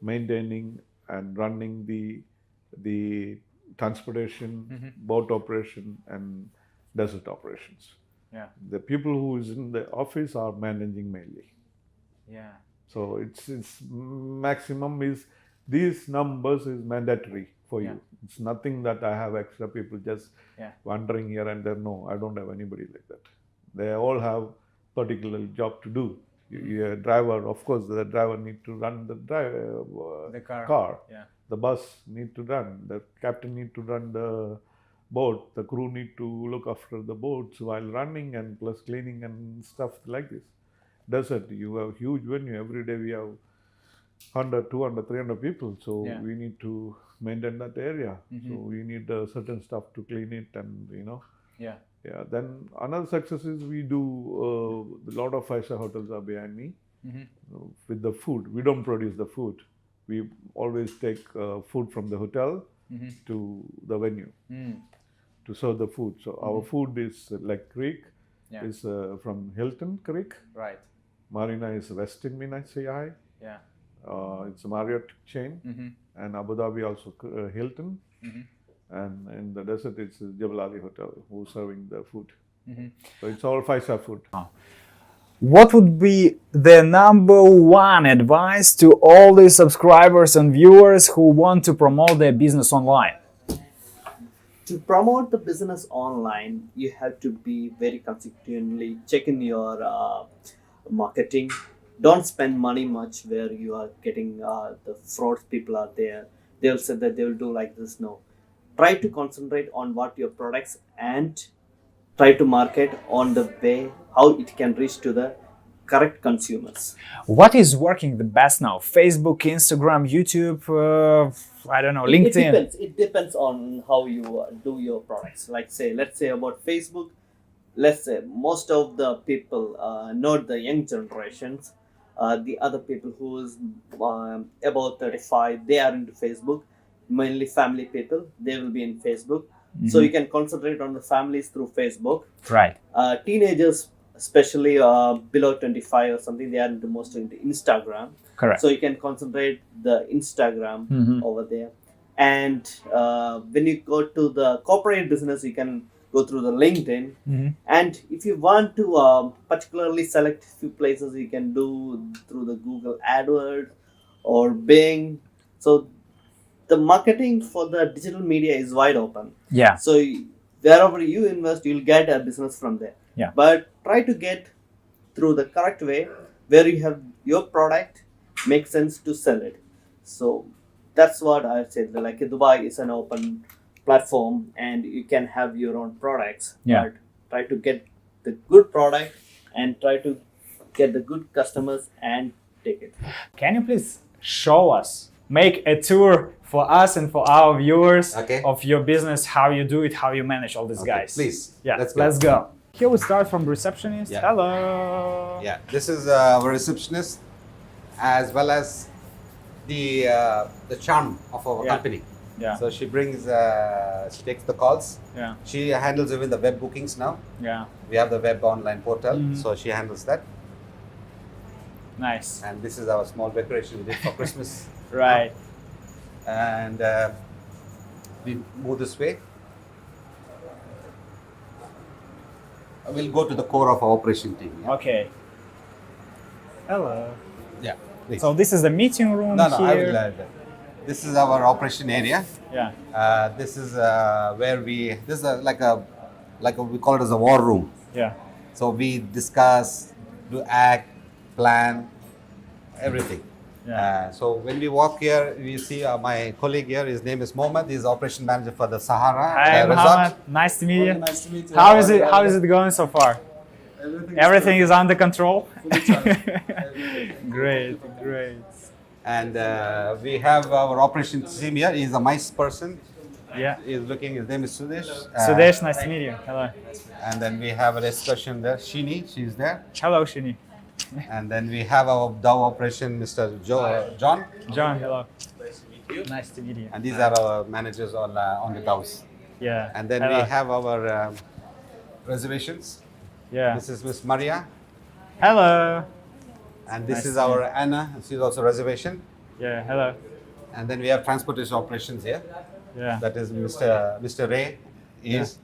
[SPEAKER 2] maintaining and running the transportation, boat operation and desert operations.
[SPEAKER 1] Yeah.
[SPEAKER 2] The people who is in the office are managing mainly.
[SPEAKER 1] Yeah.
[SPEAKER 2] So it's maximum is these numbers is mandatory for you.
[SPEAKER 1] Yeah.
[SPEAKER 2] It's nothing that I have extra people just
[SPEAKER 1] Yeah.
[SPEAKER 2] wandering here and there. No, I don't have anybody like that. They all have particular job to do. A driver, of course, the driver need to run the
[SPEAKER 1] The car.
[SPEAKER 2] car.
[SPEAKER 1] Yeah.
[SPEAKER 2] The bus need to run. The captain need to run the boat. The crew need to look after the boats while running and plus cleaning and stuff like this. Desert, you have huge venue. Every day we have 100, 200, 300 people. So
[SPEAKER 1] Yeah.
[SPEAKER 2] we need to maintain that area. So we need certain stuff to clean it and,
[SPEAKER 1] Yeah.
[SPEAKER 2] Yeah, then another success is we do a lot of 5-star hotels are behind me with the food. We don't produce the food. We always take food from the hotel to the venue to serve the food. So our food is like Creek
[SPEAKER 1] Yeah.
[SPEAKER 2] is from Hilton Creek.
[SPEAKER 1] Right.
[SPEAKER 2] Marina is Westin Mina Sihai.
[SPEAKER 1] Yeah.
[SPEAKER 2] It's a Marriott chain, and Abu Dhabi also Hilton. And in the desert, it's Jebel Ali Hotel who's serving the food. So it's all 5-star food.
[SPEAKER 1] What would be the number one advice to all the subscribers and viewers who want to promote their business online?
[SPEAKER 3] To promote the business online, you have to be very consistently checking your marketing. Don't spend money much where you are getting the frauds people are there. They'll say that they will do like this. No. Try to concentrate on what your products and try to market on the way how it can reach to the correct consumers.
[SPEAKER 1] What is working the best now? Facebook, Instagram, YouTube, I don't know, LinkedIn?
[SPEAKER 3] It depends on how you do your products. Let's say about Facebook. Let's say most of the people, not the young generations, the other people who is about 35, they are into Facebook. Mainly family people, they will be in Facebook. So you can concentrate on the families through Facebook.
[SPEAKER 1] Right.
[SPEAKER 3] Teenagers, especially below 25 or something, they are most into Instagram.
[SPEAKER 1] Correct.
[SPEAKER 3] So you can concentrate the Instagram over there. And when you go to the corporate business, you can go through the LinkedIn. And if you want to particularly select a few places, you can do through the Google AdWords or Bing. So the marketing for the digital media is wide open.
[SPEAKER 1] Yeah.
[SPEAKER 3] So wherever you invest, you'll get a business from there.
[SPEAKER 1] Yeah.
[SPEAKER 3] But try to get through the correct way where you have your product makes sense to sell it. So that's what I said. Like Dubai is an open platform and you can have your own products.
[SPEAKER 1] Yeah.
[SPEAKER 3] But try to get the good product and try to get the good customers and take it.
[SPEAKER 1] Can you please show us, make a tour for us and for our viewers of your business, how you do it, how you manage all these guys?
[SPEAKER 4] Please.
[SPEAKER 1] Yeah,
[SPEAKER 4] Let's go.
[SPEAKER 1] Here we start from receptionist.
[SPEAKER 4] Yeah.
[SPEAKER 1] Hello.
[SPEAKER 4] Yeah, this is our receptionist as well as the charm of our company.
[SPEAKER 1] Yeah.
[SPEAKER 4] So she brings, she takes the calls.
[SPEAKER 1] Yeah.
[SPEAKER 4] She handles even the web bookings now.
[SPEAKER 1] Yeah.
[SPEAKER 4] We have the web online portal,
[SPEAKER 1] Mhm.
[SPEAKER 4] so she handles that.
[SPEAKER 1] Nice.
[SPEAKER 4] And this is our small decoration we did for Christmas.
[SPEAKER 1] Right.
[SPEAKER 4] And we move this way. We'll go to the core of our operation team. Yeah.
[SPEAKER 1] Okay. Hello.
[SPEAKER 4] Yeah. Please.
[SPEAKER 1] So this is the meeting room
[SPEAKER 4] no, I
[SPEAKER 1] here.
[SPEAKER 4] will. This is our operation area.
[SPEAKER 1] Yeah.
[SPEAKER 4] This is where we. This is like a we call it as a war room.
[SPEAKER 1] Yeah.
[SPEAKER 4] So we discuss, do act, plan, everything.
[SPEAKER 1] Yeah.
[SPEAKER 4] So when we walk here, we see my colleague here. His name is Mohammed. He's operation manager for the Sahara
[SPEAKER 1] Hi,
[SPEAKER 4] resort.
[SPEAKER 1] Mohammed. Nice to meet you.
[SPEAKER 5] Nice to meet you.
[SPEAKER 1] How is it? How is it going so far? Everything is under control. Great. Great.
[SPEAKER 4] And we have our operations team here. He's a mice person.
[SPEAKER 1] Yeah.
[SPEAKER 4] He's looking. His name is Sudesh.
[SPEAKER 1] Sudesh, nice to meet you. Hello.
[SPEAKER 4] And then we have a discussion there. Shini, she's there.
[SPEAKER 1] Hello, Shini.
[SPEAKER 4] And then we have our Dow operation, Mr. John.
[SPEAKER 1] John, hello. Nice to meet you.
[SPEAKER 4] And these are our managers on the Dows.
[SPEAKER 1] Yeah.
[SPEAKER 4] And then
[SPEAKER 1] hello.
[SPEAKER 4] we have our reservations.
[SPEAKER 1] Yeah.
[SPEAKER 4] This is Miss Maria.
[SPEAKER 1] Hello.
[SPEAKER 4] And this
[SPEAKER 1] Nice
[SPEAKER 4] is
[SPEAKER 1] to
[SPEAKER 4] our Anna. She's also reservation.
[SPEAKER 1] Yeah. Hello.
[SPEAKER 4] And then we have transportation operations here.
[SPEAKER 1] Yeah.
[SPEAKER 4] That is Mr. Ray is.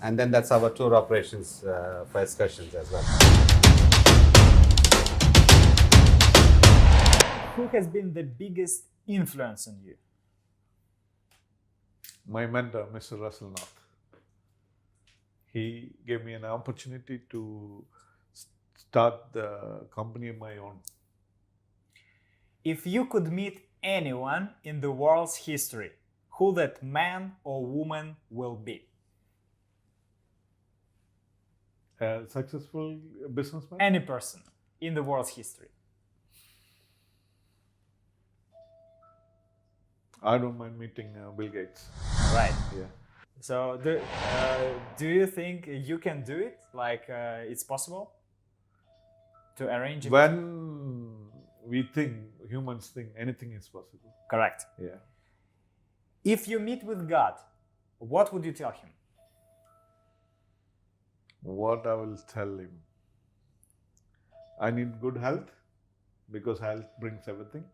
[SPEAKER 4] And then that's our tour operations for excursions as well.
[SPEAKER 1] Who has been the biggest influence on you?
[SPEAKER 2] My mentor, Mr. Russell North. He gave me an opportunity to start the company of my own.
[SPEAKER 1] If you could meet anyone in the world's history, who that man or woman will be?
[SPEAKER 2] A successful businessman?
[SPEAKER 1] Any person in the world's history.
[SPEAKER 2] I don't mind meeting Bill Gates.
[SPEAKER 1] Right.
[SPEAKER 2] Yeah.
[SPEAKER 1] So do you think you can do it? Like it's possible to arrange it?
[SPEAKER 2] When we think, humans think, anything is possible.
[SPEAKER 1] Correct.
[SPEAKER 2] Yeah.
[SPEAKER 1] If you meet with God, what would you tell him?
[SPEAKER 2] What I will tell him? I need good health, because health brings everything.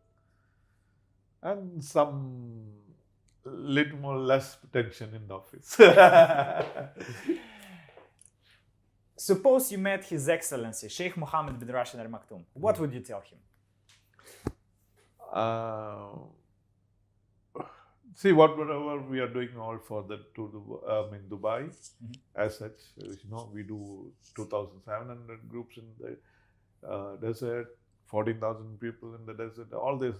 [SPEAKER 2] And some little more less tension in the office.
[SPEAKER 1] Suppose you met His Excellency Sheikh Mohammed bin Rashid Al Maktoum. What would you tell him?
[SPEAKER 2] See, whatever we are doing all for the Dubai, as such, we do 2,700 groups in the desert, 14,000 people in the desert, all this.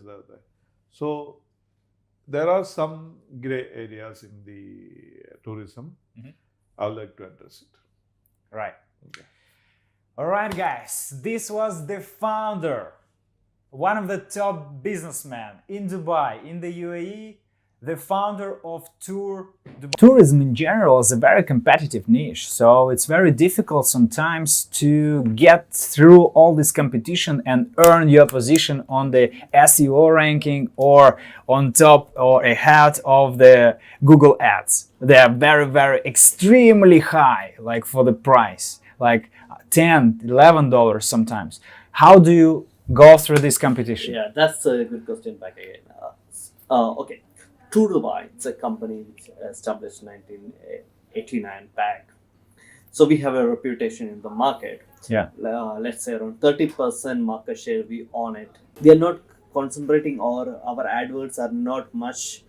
[SPEAKER 2] So there are some gray areas in the tourism. I would like to address it.
[SPEAKER 1] Right.
[SPEAKER 2] Okay.
[SPEAKER 1] All right, guys. This was the founder, one of the top businessmen in Dubai, in the UAE, the founder of Tour Dubai. Tourism in general is a very competitive niche, so it's very difficult sometimes to get through all this competition and earn your position on the SEO ranking or on top or ahead of the Google ads. They are very, very extremely high, like for the price, like $10, $11 sometimes. How do you go through this competition?
[SPEAKER 3] Yeah, that's a good question back again. Okay. Tour Dubai, it's a company which established 1989 back. So we have a reputation in the market.
[SPEAKER 1] Yeah.
[SPEAKER 3] Let's say around 30% market share we own it. We are not concentrating, or our adverts are not much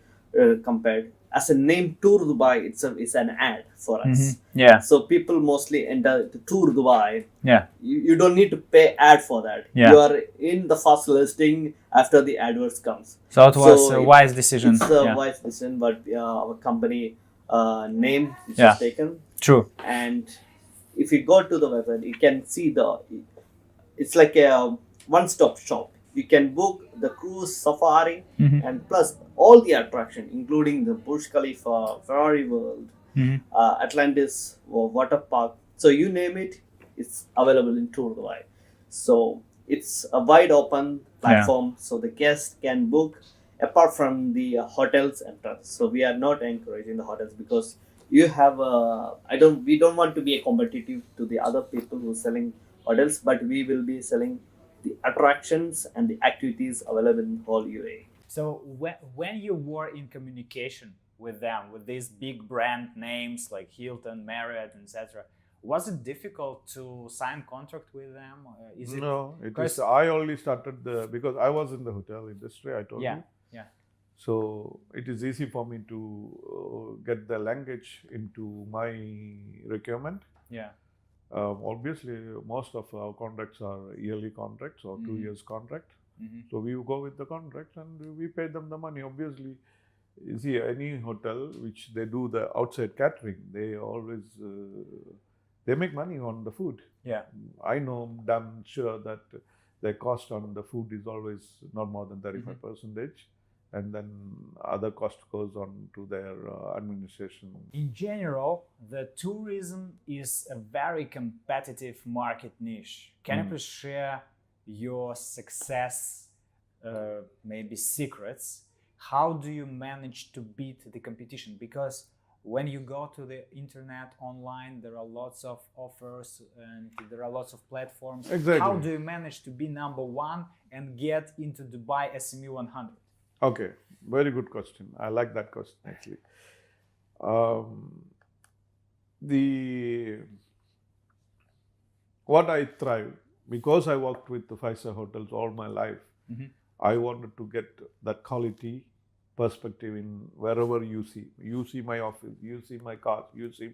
[SPEAKER 3] compared. As a name, Tour Dubai itself is an ad for us.
[SPEAKER 1] Yeah.
[SPEAKER 3] So people mostly enter the Tour Dubai.
[SPEAKER 1] Yeah.
[SPEAKER 3] You don't need to pay ad for that.
[SPEAKER 1] Yeah.
[SPEAKER 3] You are in the first listing after the adverts comes.
[SPEAKER 1] So it was
[SPEAKER 3] So
[SPEAKER 1] a wise decision.
[SPEAKER 3] It's a
[SPEAKER 1] Yeah.
[SPEAKER 3] wise decision, but our company name is
[SPEAKER 1] Yeah.
[SPEAKER 3] taken.
[SPEAKER 1] True.
[SPEAKER 3] And if you go to the website, you can see it's like a one-stop shop. You can book the cruise, safari, and plus all the attraction, including the Burj Khalifa, Ferrari World, Atlantis, or water park. So you name it, it's available in Tour Dubai. So it's a wide open platform, so the guest can book apart from the hotels and trust. So we are not encouraging the hotels because you have we don't want to be a competitive to the other people who are selling hotels, but we will be selling the attractions and the activities available in whole UAE.
[SPEAKER 1] So when you were in communication with them, with these big brand names like Hilton, Marriott, etc., was it difficult to sign contract with them? Is it?
[SPEAKER 2] No, it
[SPEAKER 1] Because-
[SPEAKER 2] is. I only started because I was in the hotel industry. I told
[SPEAKER 1] Yeah,
[SPEAKER 2] you.
[SPEAKER 1] yeah.
[SPEAKER 2] So it is easy for me to get the language into my requirement.
[SPEAKER 1] Yeah.
[SPEAKER 2] Obviously, most of our contracts are yearly contracts or 2 years contract. So we go with the contract and we pay them the money. Obviously, you see, any hotel which they do the outside catering, they always they make money on the food.
[SPEAKER 1] Yeah.
[SPEAKER 2] I know damn sure that their cost on the food is always not more than 35%, and then other cost goes on to their administration.
[SPEAKER 1] In general, the tourism is a very competitive market niche. Can you please share your success, maybe secrets? How do you manage to beat the competition? Because when you go to the internet online, there are lots of offers and there are lots of platforms.
[SPEAKER 2] Exactly.
[SPEAKER 1] How do you manage to be number one and get into Dubai SME 100?
[SPEAKER 2] Okay, very good question. I like that question actually. What I thrive, because I worked with the 5-star hotels all my life, I wanted to get that quality perspective in wherever you see. You see my office, you see my cars, you see.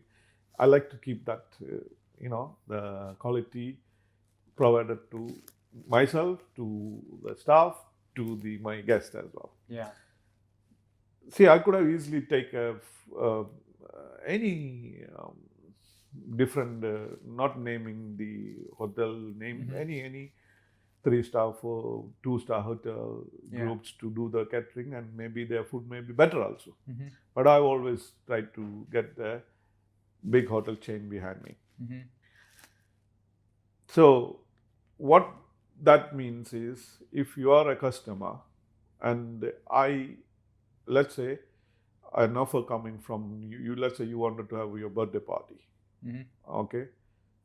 [SPEAKER 2] I like to keep that, the quality provided to myself, to the staff, to my guests as well.
[SPEAKER 1] Yeah.
[SPEAKER 2] See, I could have easily taken any different, not naming the hotel name, any 3-star, 2-star hotel groups to do the catering, and maybe their food may be better also. But I always try to get the big hotel chain behind me. So what that means is, if you are a customer and let's say an offer coming from you, let's say you wanted to have your birthday party, okay,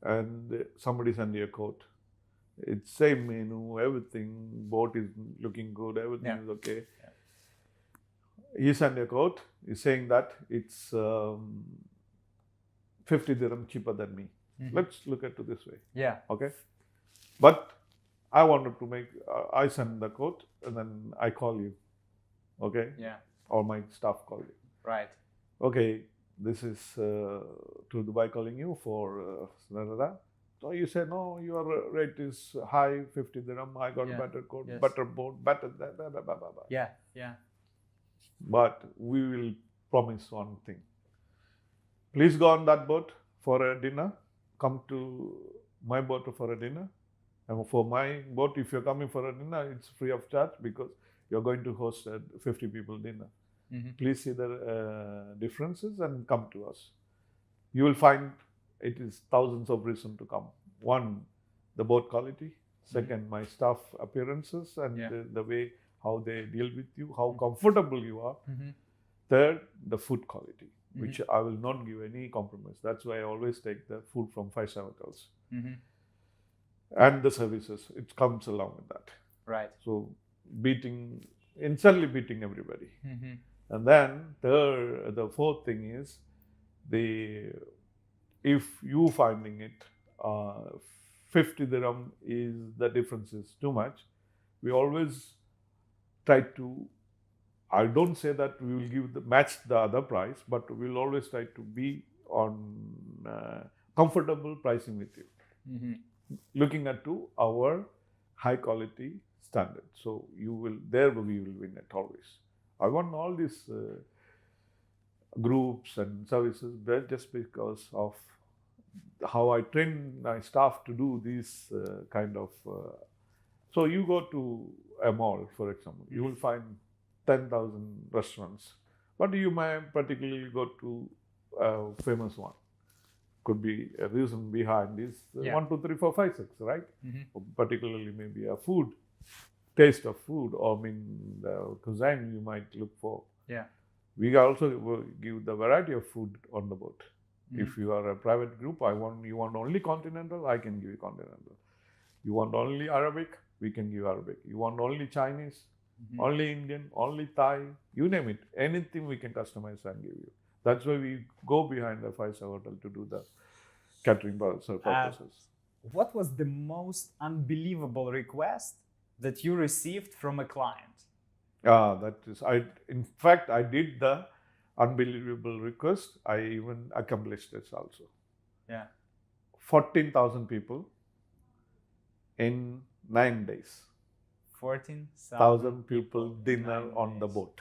[SPEAKER 2] and somebody send you a quote. It's same menu, everything, boat is looking good, everything is okay. He sent a quote, he's saying that it's 50 dirham cheaper than me. Let's look at it this way.
[SPEAKER 1] Yeah.
[SPEAKER 2] Okay. But I wanted to make, I send the quote and then I call you. Okay.
[SPEAKER 1] Yeah.
[SPEAKER 2] Or my staff call you.
[SPEAKER 1] Right.
[SPEAKER 2] Okay. This is to Dubai calling you for So you say, no, your rate is high, 50 dirham. I got a better quote, better boat, better that, blah, blah, blah, blah.
[SPEAKER 1] Yeah. Yeah.
[SPEAKER 2] But we will promise one thing. Please go on that boat for a dinner. Come to my boat for a dinner. And for my boat, if you're coming for a dinner, it's free of charge because you're going to host a 50 people dinner. Please see the differences and come to us. You will find it is thousands of reasons to come. One, the boat quality. Second, my staff appearances and the way how they deal with you, how comfortable you are. Third, the food quality, which I will not give any compromise. That's why I always take the food from 5-star hotels. And the services, it comes along with that.
[SPEAKER 1] Right.
[SPEAKER 2] So instantly beating everybody. And then the fourth thing is, if you finding it 50 dirham is the difference is too much, we always try to, I don't say that we will match the other price, but we'll always try to be on comfortable pricing with you, looking at our high quality standard. So we will win it always. I want all these groups and services there just because of how I train my staff to do these kind of. So you go to a mall, for example, you will find 10,000 restaurants, but you may particularly go to a famous one. Could be a reason behind this 1, 2, 3, 4, 5, 6, right? Particularly maybe a food taste of food, or the cuisine you might look for.
[SPEAKER 1] Yeah.
[SPEAKER 2] We also give the variety of food on the boat.
[SPEAKER 1] Mm-hmm.
[SPEAKER 2] If you are a private group, you want only continental, I can give you continental. You want only Arabic, we can give Arabic. You want only Chinese,
[SPEAKER 1] Mm-hmm.
[SPEAKER 2] only Indian, only Thai, you name it. Anything we can customize and give you. That's why we go behind the 5-star hotel to do the catering purposes.
[SPEAKER 1] What was the most unbelievable request that you received from a client?
[SPEAKER 2] In fact, I did the unbelievable request. I even accomplished this also.
[SPEAKER 1] Yeah.
[SPEAKER 2] 14,000 people in 9 days.
[SPEAKER 1] 14,000
[SPEAKER 2] people dinner on the boat.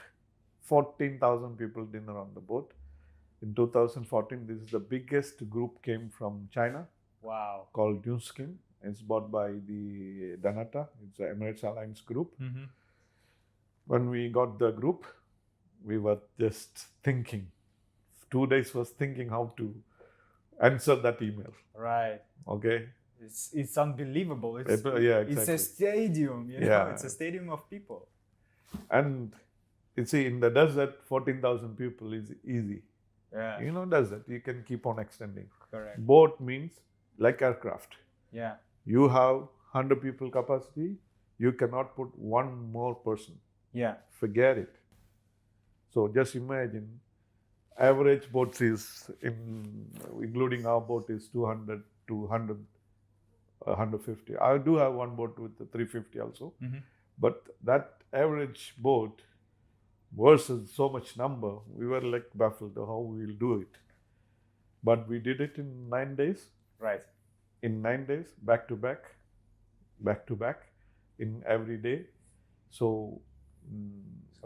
[SPEAKER 2] 14,000 people dinner on the boat. In 2014, this is the biggest group came from China.
[SPEAKER 1] Wow.
[SPEAKER 2] Called Nu Skin. It's bought by the Danata. It's the Emirates Airlines group.
[SPEAKER 1] Mm-hmm.
[SPEAKER 2] When we got the group, we were just thinking. 2 days was thinking how to answer that email.
[SPEAKER 1] Right.
[SPEAKER 2] Okay.
[SPEAKER 1] It's unbelievable.
[SPEAKER 2] Yeah, exactly.
[SPEAKER 1] It's a stadium.
[SPEAKER 2] Yeah.
[SPEAKER 1] It's a stadium of people.
[SPEAKER 2] And you see, in the desert, 14,000 people is easy.
[SPEAKER 1] Yeah.
[SPEAKER 2] Desert, you can keep on extending.
[SPEAKER 1] Correct.
[SPEAKER 2] Boat means like aircraft.
[SPEAKER 1] Yeah.
[SPEAKER 2] You have 100 people capacity, you cannot put one more person.
[SPEAKER 1] Yeah.
[SPEAKER 2] Forget it. So just imagine, average boats is, including our boat, is 200 to 150. I do have one boat with the 350 also.
[SPEAKER 1] Mm-hmm.
[SPEAKER 2] But that average boat versus so much number, we were like baffled how we will do it. But we did it in 9 days.
[SPEAKER 1] Right.
[SPEAKER 2] In 9 days, back to back, in every day. So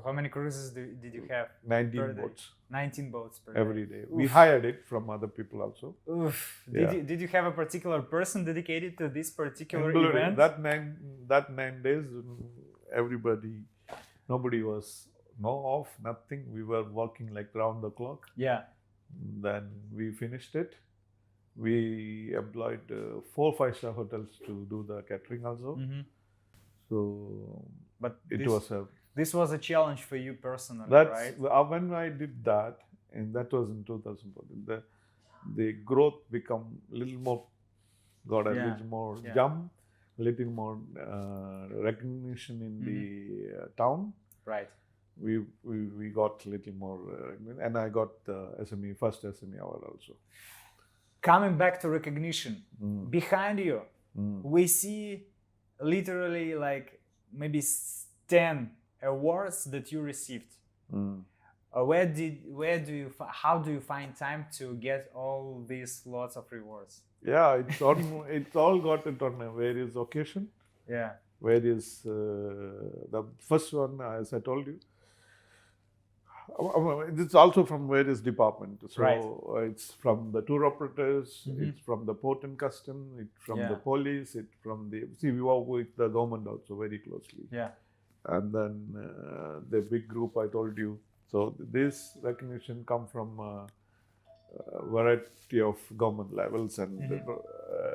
[SPEAKER 1] how many cruises did you have?
[SPEAKER 2] 19 boats.
[SPEAKER 1] 19 boats per
[SPEAKER 2] every day.
[SPEAKER 1] Oof.
[SPEAKER 2] We hired it from other people also.
[SPEAKER 1] Oof.
[SPEAKER 2] Yeah.
[SPEAKER 1] Did you have a particular person dedicated to this particular
[SPEAKER 2] Including
[SPEAKER 1] event?
[SPEAKER 2] That 9 days, nobody was off, nothing. We were working like round the clock.
[SPEAKER 1] Yeah.
[SPEAKER 2] Then we finished it. We employed 4 5-star hotels to do the catering also.
[SPEAKER 1] Mm-hmm.
[SPEAKER 2] So,
[SPEAKER 1] but
[SPEAKER 2] this
[SPEAKER 1] was a challenge for you personally,
[SPEAKER 2] right?
[SPEAKER 1] When
[SPEAKER 2] I did that, and that was in 2014, the growth become a little more, little more jump, a little more recognition in the town.
[SPEAKER 1] Right.
[SPEAKER 2] We got a little more, and I got SME, first SME award also.
[SPEAKER 1] Coming back to recognition, behind you, we see literally like maybe 10 awards that you received. How do you find time to get all these lots of rewards?
[SPEAKER 2] Yeah, it's all got it on a various occasion.
[SPEAKER 1] Yeah.
[SPEAKER 2] Various, the first one, as I told you, it's also from various departments. So
[SPEAKER 1] right.
[SPEAKER 2] It's from the tour operators, it's from the port and custom, it's from the police, it's from we work with the government also very closely.
[SPEAKER 1] Yeah.
[SPEAKER 2] And then the big group I told you. So this recognition come from a variety of government levels and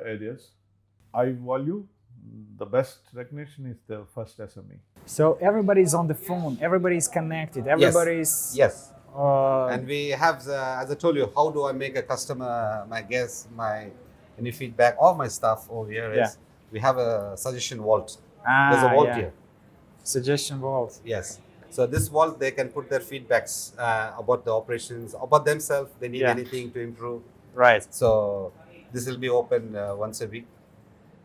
[SPEAKER 2] areas. I value the best recognition is the first SME.
[SPEAKER 1] So everybody's on the phone, everybody's connected, everybody's...
[SPEAKER 4] Yes. And we have, as I told you, how do I make a customer, my guest, any feedback, all my stuff over here is, we have a suggestion vault. There's a vault here.
[SPEAKER 1] Suggestion vault.
[SPEAKER 4] Yes. So this vault, they can put their feedbacks about the operations, about themselves, they need anything to improve.
[SPEAKER 1] Right.
[SPEAKER 4] So this will be open once a week.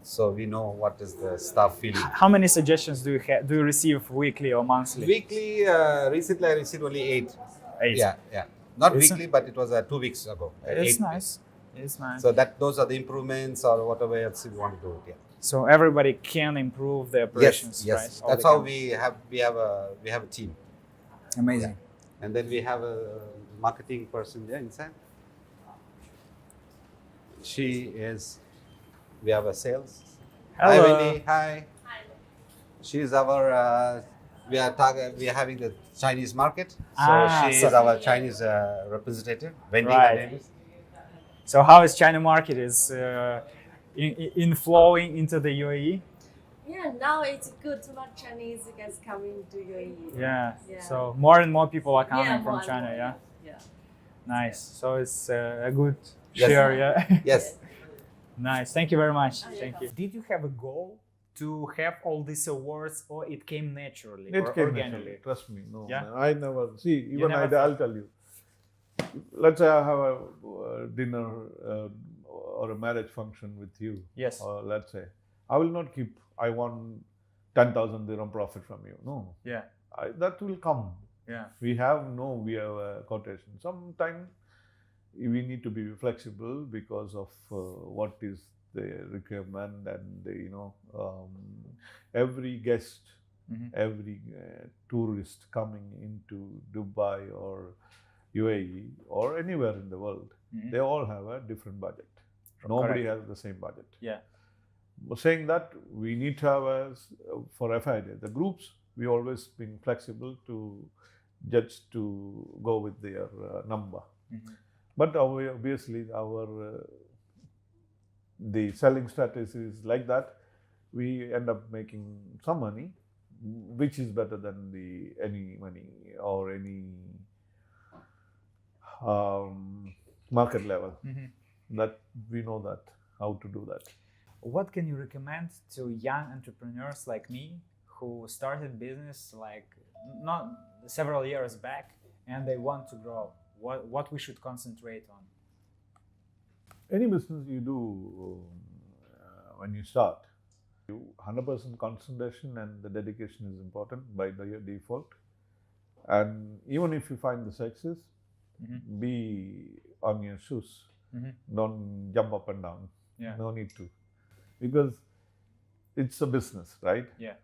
[SPEAKER 4] So we know what is the staff feeling.
[SPEAKER 1] How many suggestions do you receive weekly or monthly?
[SPEAKER 4] Weekly, recently I received only 8.
[SPEAKER 1] 8.
[SPEAKER 4] Yeah. Not weekly, but it was 2 weeks ago.
[SPEAKER 1] It's nice. It's nice.
[SPEAKER 4] So those are the improvements or whatever else we want to do. Yeah.
[SPEAKER 1] So everybody can improve the operations.
[SPEAKER 4] Yes.
[SPEAKER 1] Right?
[SPEAKER 4] That's how we have a team.
[SPEAKER 1] Amazing.
[SPEAKER 4] Yeah. And then we have a marketing person there inside. We have a sales.
[SPEAKER 1] Hello.
[SPEAKER 4] Hi, Wendy. Hi. She's our. We are having the Chinese market. So she is our Chinese representative. Wendy, her name is.
[SPEAKER 1] So how is China market is inflowing into the UAE?
[SPEAKER 5] Yeah, now it's good. Too much Chinese guys coming to UAE.
[SPEAKER 1] Yeah.
[SPEAKER 5] Yeah.
[SPEAKER 1] So more and more people are coming
[SPEAKER 5] Yeah,
[SPEAKER 1] from
[SPEAKER 5] more and
[SPEAKER 1] China.
[SPEAKER 5] more.
[SPEAKER 1] Yeah.
[SPEAKER 5] Yeah.
[SPEAKER 1] Nice. So it's a good
[SPEAKER 4] Yes.
[SPEAKER 1] share. Yeah.
[SPEAKER 4] Yes.
[SPEAKER 1] Nice. Thank you very much.
[SPEAKER 5] Oh, you're
[SPEAKER 1] Thank you. Did you have a goal to have all these awards, or it came naturally
[SPEAKER 2] It
[SPEAKER 1] or
[SPEAKER 2] came
[SPEAKER 1] organically?
[SPEAKER 2] naturally. Trust me. No,
[SPEAKER 1] Yeah?
[SPEAKER 2] man, I never see. Even
[SPEAKER 1] never
[SPEAKER 2] I'll tell you. Let's say I have a dinner or a marriage function with you.
[SPEAKER 1] Yes.
[SPEAKER 2] Or let's say I will not keep. I want 10,000 dirham profit from you. No,
[SPEAKER 1] Yeah.
[SPEAKER 2] that will come.
[SPEAKER 1] Yeah.
[SPEAKER 2] We have a quotation. Sometimes we need to be flexible because of what is the requirement and every guest,
[SPEAKER 1] Mhm.
[SPEAKER 2] every tourist coming into Dubai or UAE or anywhere in the world,
[SPEAKER 1] Mhm.
[SPEAKER 2] they all have a different budget. Nobody
[SPEAKER 1] Correct.
[SPEAKER 2] has the same budget.
[SPEAKER 1] Yeah.
[SPEAKER 2] But saying that, we need to have for FID, the groups, we always been flexible to judge to go with their number.
[SPEAKER 1] Mhm.
[SPEAKER 2] But obviously the selling strategy is like that. We end up making some money, which is better than any money or any market level.
[SPEAKER 1] Mhm.
[SPEAKER 2] That we know that how to do that.
[SPEAKER 1] What can you recommend to young entrepreneurs like me who started business like not several years back and they want to grow? What we should concentrate on?
[SPEAKER 2] Any business you do when you start, 100% concentration and the dedication is important by default. And even if you find the success,
[SPEAKER 1] Mhm.
[SPEAKER 2] be on your shoes.
[SPEAKER 1] Mhm.
[SPEAKER 2] Don't jump up and down.
[SPEAKER 1] Yeah.
[SPEAKER 2] No need to, because it's a business, right?
[SPEAKER 1] Yeah.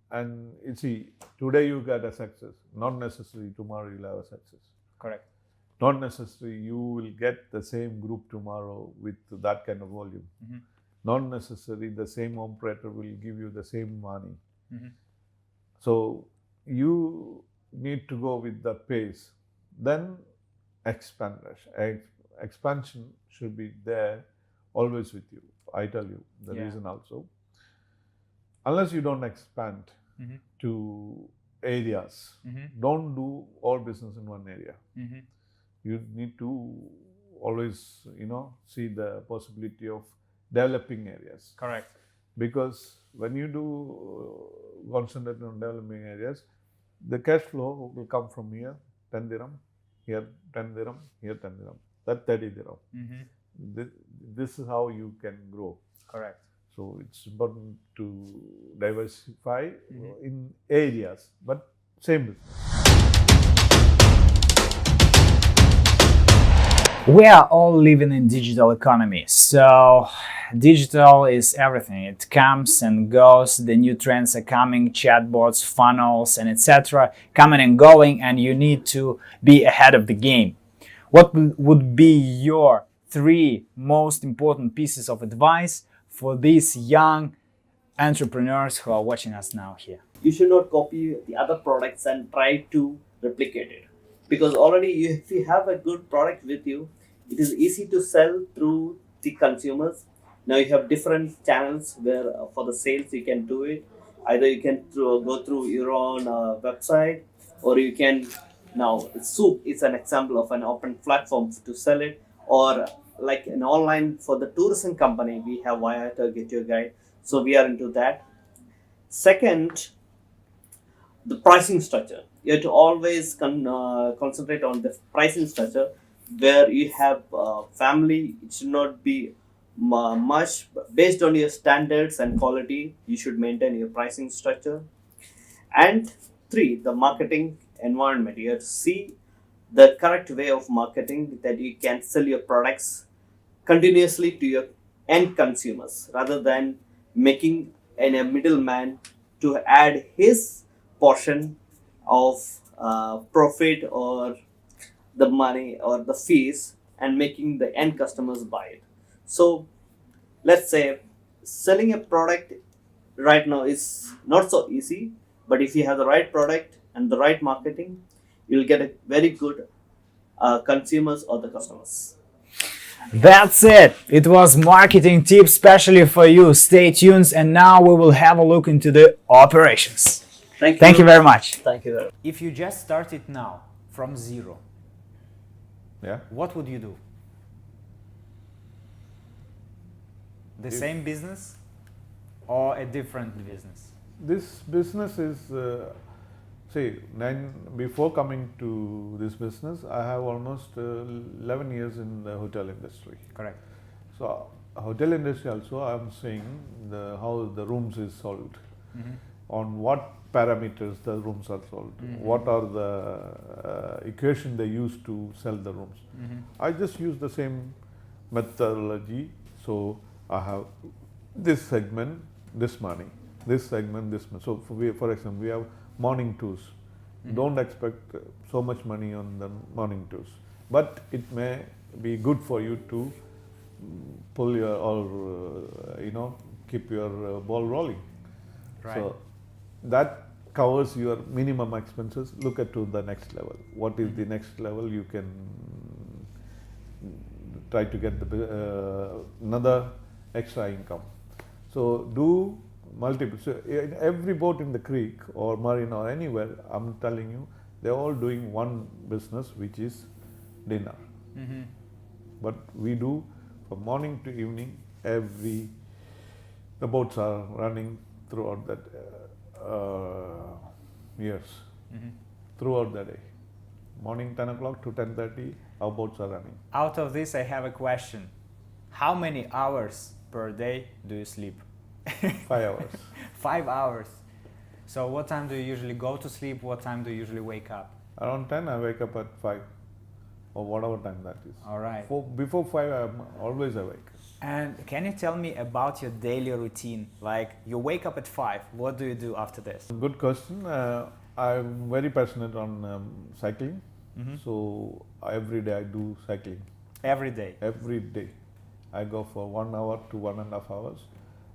[SPEAKER 2] And you see, today you get a success. Not necessarily tomorrow you'll have a success.
[SPEAKER 1] Correct.
[SPEAKER 2] Not necessarily you will get the same group tomorrow with that kind of volume.
[SPEAKER 1] Mhm.
[SPEAKER 2] Not necessarily the same operator will give you the same money.
[SPEAKER 1] Mhm.
[SPEAKER 2] So you need to go with that pace. Then expansion should be there always with you. I tell you the
[SPEAKER 1] Yeah.
[SPEAKER 2] reason also. Unless you don't expand
[SPEAKER 1] Mhm.
[SPEAKER 2] to areas,
[SPEAKER 1] Mhm.
[SPEAKER 2] don't do all business in one area.
[SPEAKER 1] Mhm.
[SPEAKER 2] You need to always, see the possibility of developing areas.
[SPEAKER 1] Correct.
[SPEAKER 2] Because when you do concentrate on developing areas, the cash flow will come from here, 10 dirham, here 10 dirham, here 10 dirham, that 30 dirham.
[SPEAKER 1] Mhm.
[SPEAKER 2] This is how you can grow.
[SPEAKER 1] Correct.
[SPEAKER 2] So it's important to diversify
[SPEAKER 1] Mhm.
[SPEAKER 2] in areas, but same business.
[SPEAKER 1] We are all living in digital economy, so digital is everything. It comes and goes. The new trends are coming, chatbots, funnels, and etc. coming and going, and you need to be ahead of the game. What would be your 3 most important pieces of advice for these young entrepreneurs who are watching us now here?
[SPEAKER 3] You should not copy the other products and try to replicate it, because already if you have a good product with you, it is easy to sell through the consumers. Now you have different channels where for the sales you can do it. Either you can go through your own website, or you can, now Soup is an example of an open platform to sell it, or like an online for the tourism company, we have Viator, Get Your Guide. So we are into that. Second, the pricing structure. You have to always concentrate on the pricing structure, where you have family. It should not be much based on your standards and quality. You should maintain your pricing structure. And 3, the marketing environment. You have to see the correct way of marketing, that you can sell your products continuously to your end consumers, rather than making a middleman to add his portion of profit or the money or the fees, and making the end customers buy it. So let's say selling a product right now is not so easy, but if you have the right product and the right marketing, you'll get a very good consumers or the customers.
[SPEAKER 1] That's it. It was marketing tips specially for you. Stay tuned, and now we will have a look into the operations. Thank you very much.
[SPEAKER 3] Thank you.
[SPEAKER 1] If you just started now from zero,
[SPEAKER 2] Yeah.
[SPEAKER 1] what would you do? The same business or a different business?
[SPEAKER 2] This business is, before coming to this business, I have almost 11 years in the hotel industry.
[SPEAKER 1] Correct.
[SPEAKER 2] So, hotel industry also, I am seeing how the rooms is sold, on what parameters the rooms are sold, what are the equation they use to sell the rooms. I just use the same methodology. So, I have this segment, this money, this segment, this money. So, for example, we have morning tours. Don't expect so much money on the morning tours, but it may be good for you to pull your or keep your ball rolling.
[SPEAKER 1] Right.
[SPEAKER 2] So that covers your minimum expenses. Look at to the next level. What is the next level? You can try to get another extra income. So do multiple. So in every boat in the creek or marina or anywhere, I'm telling you, they're all doing one business, which is dinner. But we do from morning to evening. The boats are running throughout that years, throughout the day. Morning 10 o'clock to 10:30, our boats are running.
[SPEAKER 1] Out of this, I have a question. How many hours per day do you sleep?
[SPEAKER 2] 5 hours.
[SPEAKER 1] 5 hours. So what time do you usually go to sleep? What time do you usually wake up?
[SPEAKER 2] Around 10, I wake up at 5, or whatever time that is.
[SPEAKER 1] All right.
[SPEAKER 2] Before 5, I'm always awake.
[SPEAKER 1] And can you tell me about your daily routine? Like, you wake up at 5. What do you do after this?
[SPEAKER 2] Good question. I'm very passionate on cycling. So every day I do cycling.
[SPEAKER 1] Every day?
[SPEAKER 2] Every day. I go for 1 hour to 1.5 hours.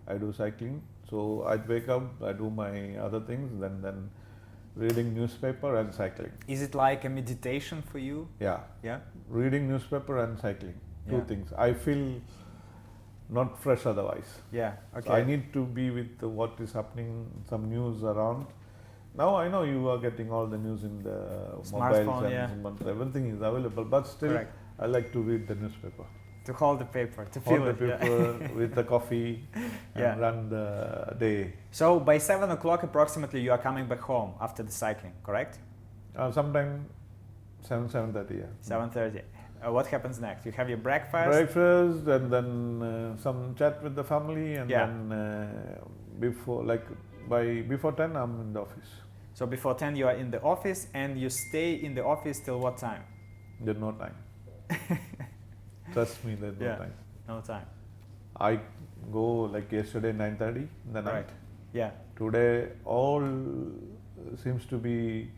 [SPEAKER 2] I do cycling. So I wake up, I do my other things, then reading newspaper and cycling.
[SPEAKER 1] Is it like a meditation for you?
[SPEAKER 2] Yeah.
[SPEAKER 1] Yeah?
[SPEAKER 2] Reading newspaper and cycling. Two
[SPEAKER 1] Yeah.
[SPEAKER 2] things. I feel not fresh otherwise.
[SPEAKER 1] Yeah, okay.
[SPEAKER 2] So I need to be with what is happening, some news around. Now I know you are getting all the news in the
[SPEAKER 1] Smartphone,
[SPEAKER 2] mobiles and
[SPEAKER 1] yeah.
[SPEAKER 2] everything is available, but still
[SPEAKER 1] Correct.
[SPEAKER 2] I like to read the newspaper.
[SPEAKER 1] To hold the paper, to
[SPEAKER 2] Hold
[SPEAKER 1] feel
[SPEAKER 2] the
[SPEAKER 1] it.
[SPEAKER 2] paper with the coffee and
[SPEAKER 1] Yeah.
[SPEAKER 2] run the day.
[SPEAKER 1] So by 7 o'clock approximately you are coming back home after the cycling, correct?
[SPEAKER 2] Sometime 7:30. Yeah.
[SPEAKER 1] 7:30. What happens next? You have your breakfast?
[SPEAKER 2] Breakfast and then some chat with the family, and
[SPEAKER 1] Yeah.
[SPEAKER 2] then before 10 I'm in the office.
[SPEAKER 1] So before 10 you are in the office, and you stay in the office till what time?
[SPEAKER 2] There's no time. Trust me, there's no
[SPEAKER 1] Yeah.
[SPEAKER 2] time.
[SPEAKER 1] No time.
[SPEAKER 2] I go like yesterday 9:30 in the night.
[SPEAKER 1] Right. Yeah.
[SPEAKER 2] Today all seems to be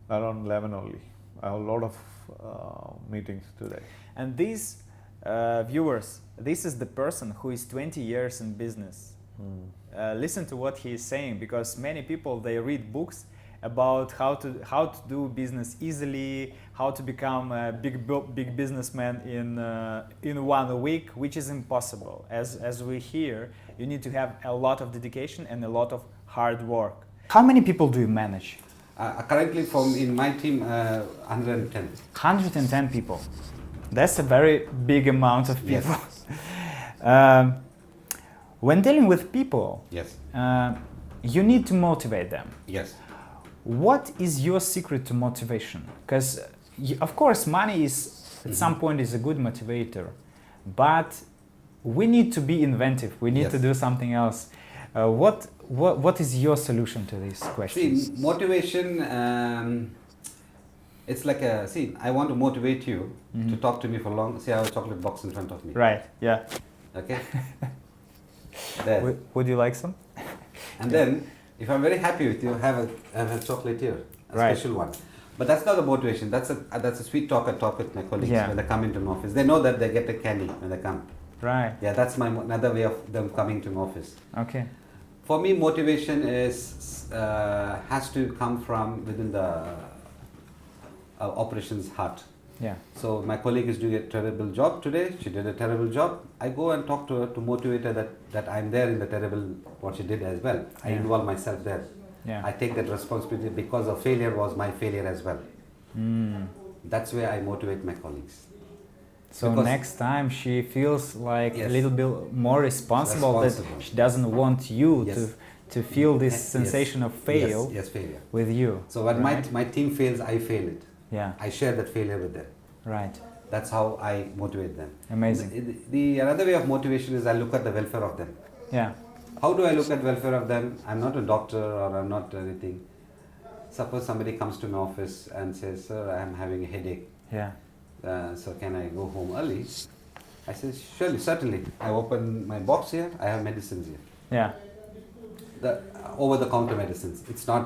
[SPEAKER 2] around 11 only. I have a lot of meetings today.
[SPEAKER 1] And these viewers, this is the person who is 20 years in business. Listen to what he is saying, because many people, they read books about how to do business easily, how to become a big businessman in 1 week, which is impossible. As we hear, you need to have a lot of dedication and a lot of hard work. How many people do you manage?
[SPEAKER 4] Currently, in my team, 110.
[SPEAKER 1] 110 people. That's a very big amount of people.
[SPEAKER 4] Yes.
[SPEAKER 1] When dealing with people,
[SPEAKER 4] Yes.
[SPEAKER 1] You need to motivate them.
[SPEAKER 4] Yes.
[SPEAKER 1] What is your secret to motivation? Because, of course, money is at some point is a good motivator, but we need to be inventive. We need
[SPEAKER 4] Yes.
[SPEAKER 1] to do something else. What is your solution to these questions?
[SPEAKER 4] See, motivation, it's like I want to motivate you to talk to me for long. See, I have a chocolate box in front of me.
[SPEAKER 1] Right, yeah.
[SPEAKER 4] Okay? There.
[SPEAKER 1] Would you like some?
[SPEAKER 4] And then, if I'm very happy with you, have a chocolate here, a
[SPEAKER 1] Right.
[SPEAKER 4] special one. But that's not the motivation. That's a sweet talk I talk with my colleagues
[SPEAKER 1] Yeah.
[SPEAKER 4] when they come into my office. They know that they get a candy when they come.
[SPEAKER 1] Right,
[SPEAKER 4] Yeah, that's another way of them coming to my office.
[SPEAKER 1] okay.
[SPEAKER 4] For me, motivation has to come from within the operations heart.
[SPEAKER 1] Yeah.
[SPEAKER 4] So my colleague is doing a terrible job today. She did a terrible job. I go and talk to her to motivate her that I'm there in the terrible what she did as well. I
[SPEAKER 1] Yeah.
[SPEAKER 4] involve myself there.
[SPEAKER 1] Yeah.
[SPEAKER 4] I take that responsibility because of failure was my failure as well. That's where I motivate my colleagues.
[SPEAKER 1] So
[SPEAKER 4] Because-
[SPEAKER 1] next time she feels like a
[SPEAKER 4] Yes.
[SPEAKER 1] little bit more responsible,
[SPEAKER 4] Responsible.
[SPEAKER 1] that she doesn't want you
[SPEAKER 4] Yes.
[SPEAKER 1] to feel this
[SPEAKER 4] Yes.
[SPEAKER 1] sensation of fail
[SPEAKER 4] Yes, yes, failure.
[SPEAKER 1] with you.
[SPEAKER 4] So when
[SPEAKER 1] right?
[SPEAKER 4] my team fails, I fail it.
[SPEAKER 1] Yeah,
[SPEAKER 4] I share that failure with them.
[SPEAKER 1] right.
[SPEAKER 4] That's how I motivate them.
[SPEAKER 1] Amazing.
[SPEAKER 4] The another way of motivation is I look at the welfare of them.
[SPEAKER 1] Yeah,
[SPEAKER 4] How do I look at welfare of them? I'm not a doctor or I'm not anything. Suppose somebody comes to my office and says, "Sir, I am having a headache.
[SPEAKER 1] yeah,
[SPEAKER 4] So can I go home early?" I say, "Surely, certainly." I open my box here. I have medicines here.
[SPEAKER 1] yeah,
[SPEAKER 4] The over-the-counter medicines. It's not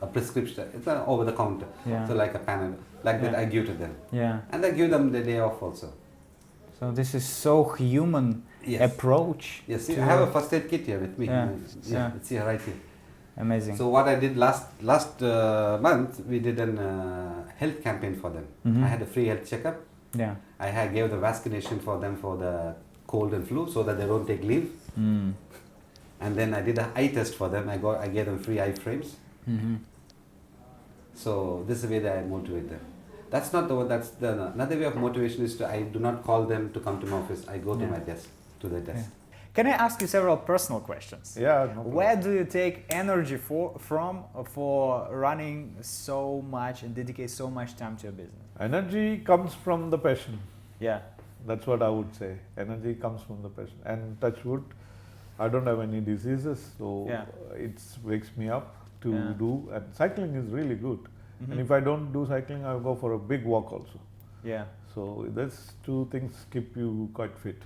[SPEAKER 4] a prescription. It's an over-the-counter.
[SPEAKER 1] Yeah.
[SPEAKER 4] So like a Panadol, like that
[SPEAKER 1] Yeah.
[SPEAKER 4] I give to them,
[SPEAKER 1] yeah.
[SPEAKER 4] and I give them the day off also.
[SPEAKER 1] So this is so human
[SPEAKER 4] Yes.
[SPEAKER 1] approach.
[SPEAKER 4] Yes. See,
[SPEAKER 1] to-
[SPEAKER 4] I have a first aid kit here with me.
[SPEAKER 1] Yeah.
[SPEAKER 4] Yeah.
[SPEAKER 1] Yeah.
[SPEAKER 4] It's here right here.
[SPEAKER 1] Amazing.
[SPEAKER 4] So what I did last month, we did an health campaign for them.
[SPEAKER 1] Mhm.
[SPEAKER 4] I had a free health checkup.
[SPEAKER 1] yeah.
[SPEAKER 4] I gave the vaccination for them for the cold and flu, so that they don't take leave.
[SPEAKER 1] Mm.
[SPEAKER 4] And then I did an eye test for them. I gave them free eye frames.
[SPEAKER 1] Hmm.
[SPEAKER 4] So this is the way that I motivate them. That's not the one. That's the another way of motivation is I do not call them to come to my office. I go to
[SPEAKER 1] Yeah.
[SPEAKER 4] my desk, to the desk.
[SPEAKER 1] Can I ask you several personal questions?
[SPEAKER 2] Yeah, no problem.
[SPEAKER 1] Where do you take energy for running so much and dedicate so much time to your business?
[SPEAKER 2] Energy comes from the passion.
[SPEAKER 1] Yeah.
[SPEAKER 2] That's what I would say. Energy comes from the passion. And touch wood, I don't have any diseases, so
[SPEAKER 1] Yeah.
[SPEAKER 2] it wakes me up to
[SPEAKER 1] Yeah.
[SPEAKER 2] do. And cycling is really good.
[SPEAKER 1] Mhm.
[SPEAKER 2] And if I don't do cycling, I'll go for a big walk also.
[SPEAKER 1] Yeah.
[SPEAKER 2] So these two things keep you quite fit.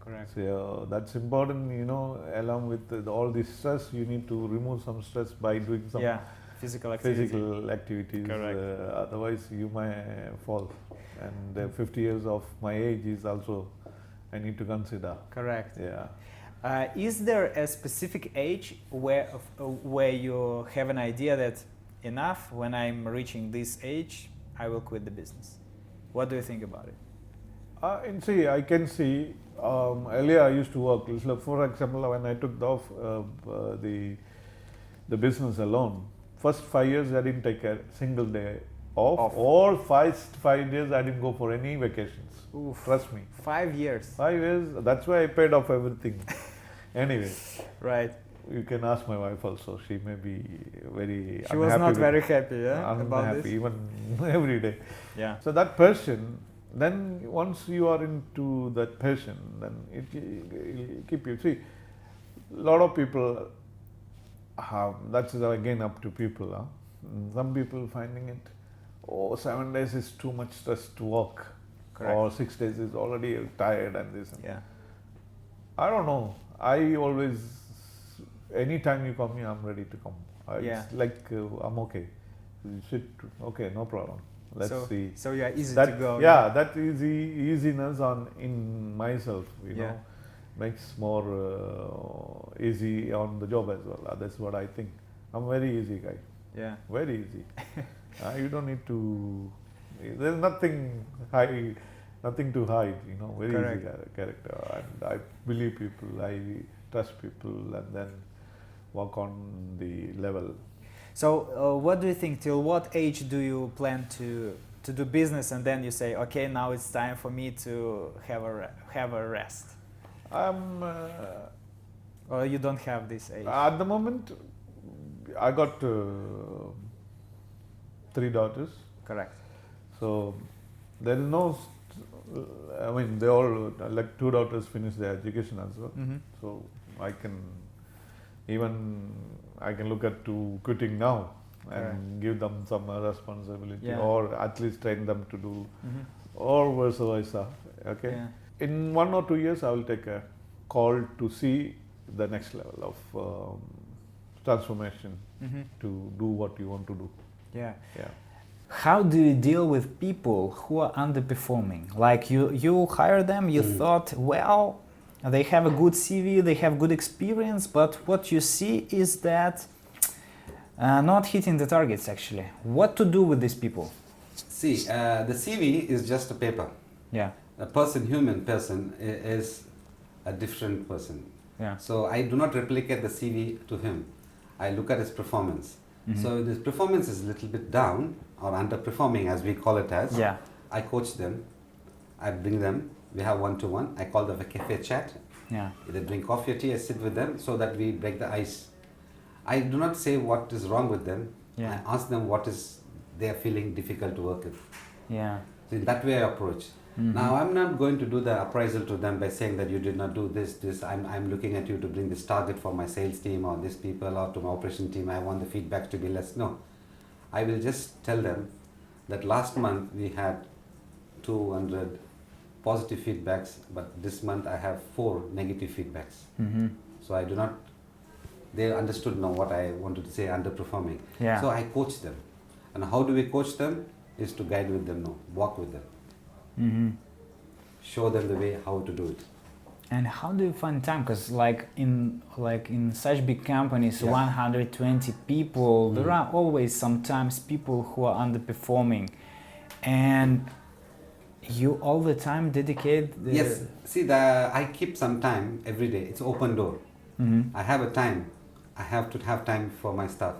[SPEAKER 1] Correct.
[SPEAKER 2] So that's important, you know, along with all this stress, you need to remove some stress by doing some
[SPEAKER 1] Yeah. Physical activity.
[SPEAKER 2] physical activities.
[SPEAKER 1] Correct.
[SPEAKER 2] Otherwise, you might fall. And 50 years of my age is also, I need to consider.
[SPEAKER 1] Correct.
[SPEAKER 2] Yeah.
[SPEAKER 1] Is there a specific age where you have an idea that enough, when I'm reaching this age, I will quit the business? What do you think about it?
[SPEAKER 2] And see, I can see, earlier I used to work, so for example, when I took the business alone, first 5 years I didn't take a single day off. All five years I didn't go for any vacations.
[SPEAKER 1] Oof.
[SPEAKER 2] Trust me.
[SPEAKER 1] 5 years.
[SPEAKER 2] 5 years, that's why I paid off everything. Anyway,
[SPEAKER 1] Right.
[SPEAKER 2] you can ask my wife also, she may be very
[SPEAKER 1] She was not very happy, yeah, about
[SPEAKER 2] unhappy,
[SPEAKER 1] this.
[SPEAKER 2] even every day.
[SPEAKER 1] Yeah.
[SPEAKER 2] So that passion, then once you are into that passion, then it'll keep you. See, a lot of people have, that's again up to people. Huh? Some people finding it, 7 days is too much stress to work.
[SPEAKER 1] Correct.
[SPEAKER 2] Or 6 days is already tired and this and
[SPEAKER 1] Yeah.
[SPEAKER 2] I don't know. I always, anytime you call me, I'm ready to come.
[SPEAKER 1] Yeah.
[SPEAKER 2] It's like I'm okay. You sit, okay, no problem. Let's see.
[SPEAKER 1] So you are easy
[SPEAKER 2] That,
[SPEAKER 1] to go.
[SPEAKER 2] yeah, that easiness in myself, you
[SPEAKER 1] Yeah.
[SPEAKER 2] know, makes more easy on the job as well. That's what I think. I'm a very easy guy.
[SPEAKER 1] Yeah.
[SPEAKER 2] Very easy. You don't need to. There's nothing to hide. You know, very
[SPEAKER 1] Correct.
[SPEAKER 2] easy character. And I believe people. I trust people, and then work on the level.
[SPEAKER 1] So what do you think? Till what age do you plan to do business, and then you say, okay, now it's time for me to have a rest,
[SPEAKER 2] I'm
[SPEAKER 1] or you don't have this age?
[SPEAKER 2] at the moment. I got 3 daughters.
[SPEAKER 1] Correct.
[SPEAKER 2] So there is no, I mean, they all, like 2 daughters finished their education as well.
[SPEAKER 1] Mm-hmm.
[SPEAKER 2] So I can look at to quitting now and
[SPEAKER 1] Correct.
[SPEAKER 2] give them some responsibility,
[SPEAKER 1] Yeah.
[SPEAKER 2] or at least train them to do,
[SPEAKER 1] Mm-hmm.
[SPEAKER 2] or vice versa. Okay.
[SPEAKER 1] Yeah.
[SPEAKER 2] In 1 or 2 years, I will take a call to see the next level of transformation
[SPEAKER 1] Mm-hmm.
[SPEAKER 2] to do what you want to do.
[SPEAKER 1] Yeah.
[SPEAKER 2] Yeah.
[SPEAKER 1] How do you deal with people who are underperforming? Like you hire them, you thought, well, they have a good CV, they have good experience, but what you see is that not hitting the targets actually. What to do with these people?
[SPEAKER 4] See, the CV is just a paper.
[SPEAKER 1] Yeah.
[SPEAKER 4] A person, human person, is a different person.
[SPEAKER 1] Yeah.
[SPEAKER 4] So I do not replicate the CV to him. I look at his performance.
[SPEAKER 1] Mm-hmm.
[SPEAKER 4] So if his performance is a little bit down or underperforming, as we call it as,
[SPEAKER 1] Yeah.
[SPEAKER 4] I coach them. I bring them. We have one-to-one. I call them a cafe chat.
[SPEAKER 1] Yeah.
[SPEAKER 4] Either drink coffee or tea. I sit with them so that we break the ice. I do not say what is wrong with them.
[SPEAKER 1] Yeah.
[SPEAKER 4] I ask them what is they are feeling difficult to work with.
[SPEAKER 1] Yeah.
[SPEAKER 4] So in that way I approach. Now I'm not going to do the appraisal to them by saying that you did not do this. I'm looking at you to bring this target for my sales team or this people or to my operation team. I want the feedback to be less. No. I will just tell them that last month we had 200 positive feedbacks, but this month I have 4 negative feedbacks.
[SPEAKER 1] Mm-hmm.
[SPEAKER 4] So I do not, they understood now what I wanted to say, underperforming.
[SPEAKER 1] Yeah.
[SPEAKER 4] So I coach them. And how do we coach them? Is to guide with them, no, walk with them.
[SPEAKER 1] Mm-hmm.
[SPEAKER 4] Show them the way how to do it.
[SPEAKER 1] And how do you find time? Because like in such big companies,
[SPEAKER 4] Yeah.
[SPEAKER 1] 120 people, there are always sometimes people who are underperforming, and you all the time dedicate.
[SPEAKER 4] Yes, see, I keep some time every day. It's open door.
[SPEAKER 1] Mm-hmm.
[SPEAKER 4] I have a time. I have to have time for my staff.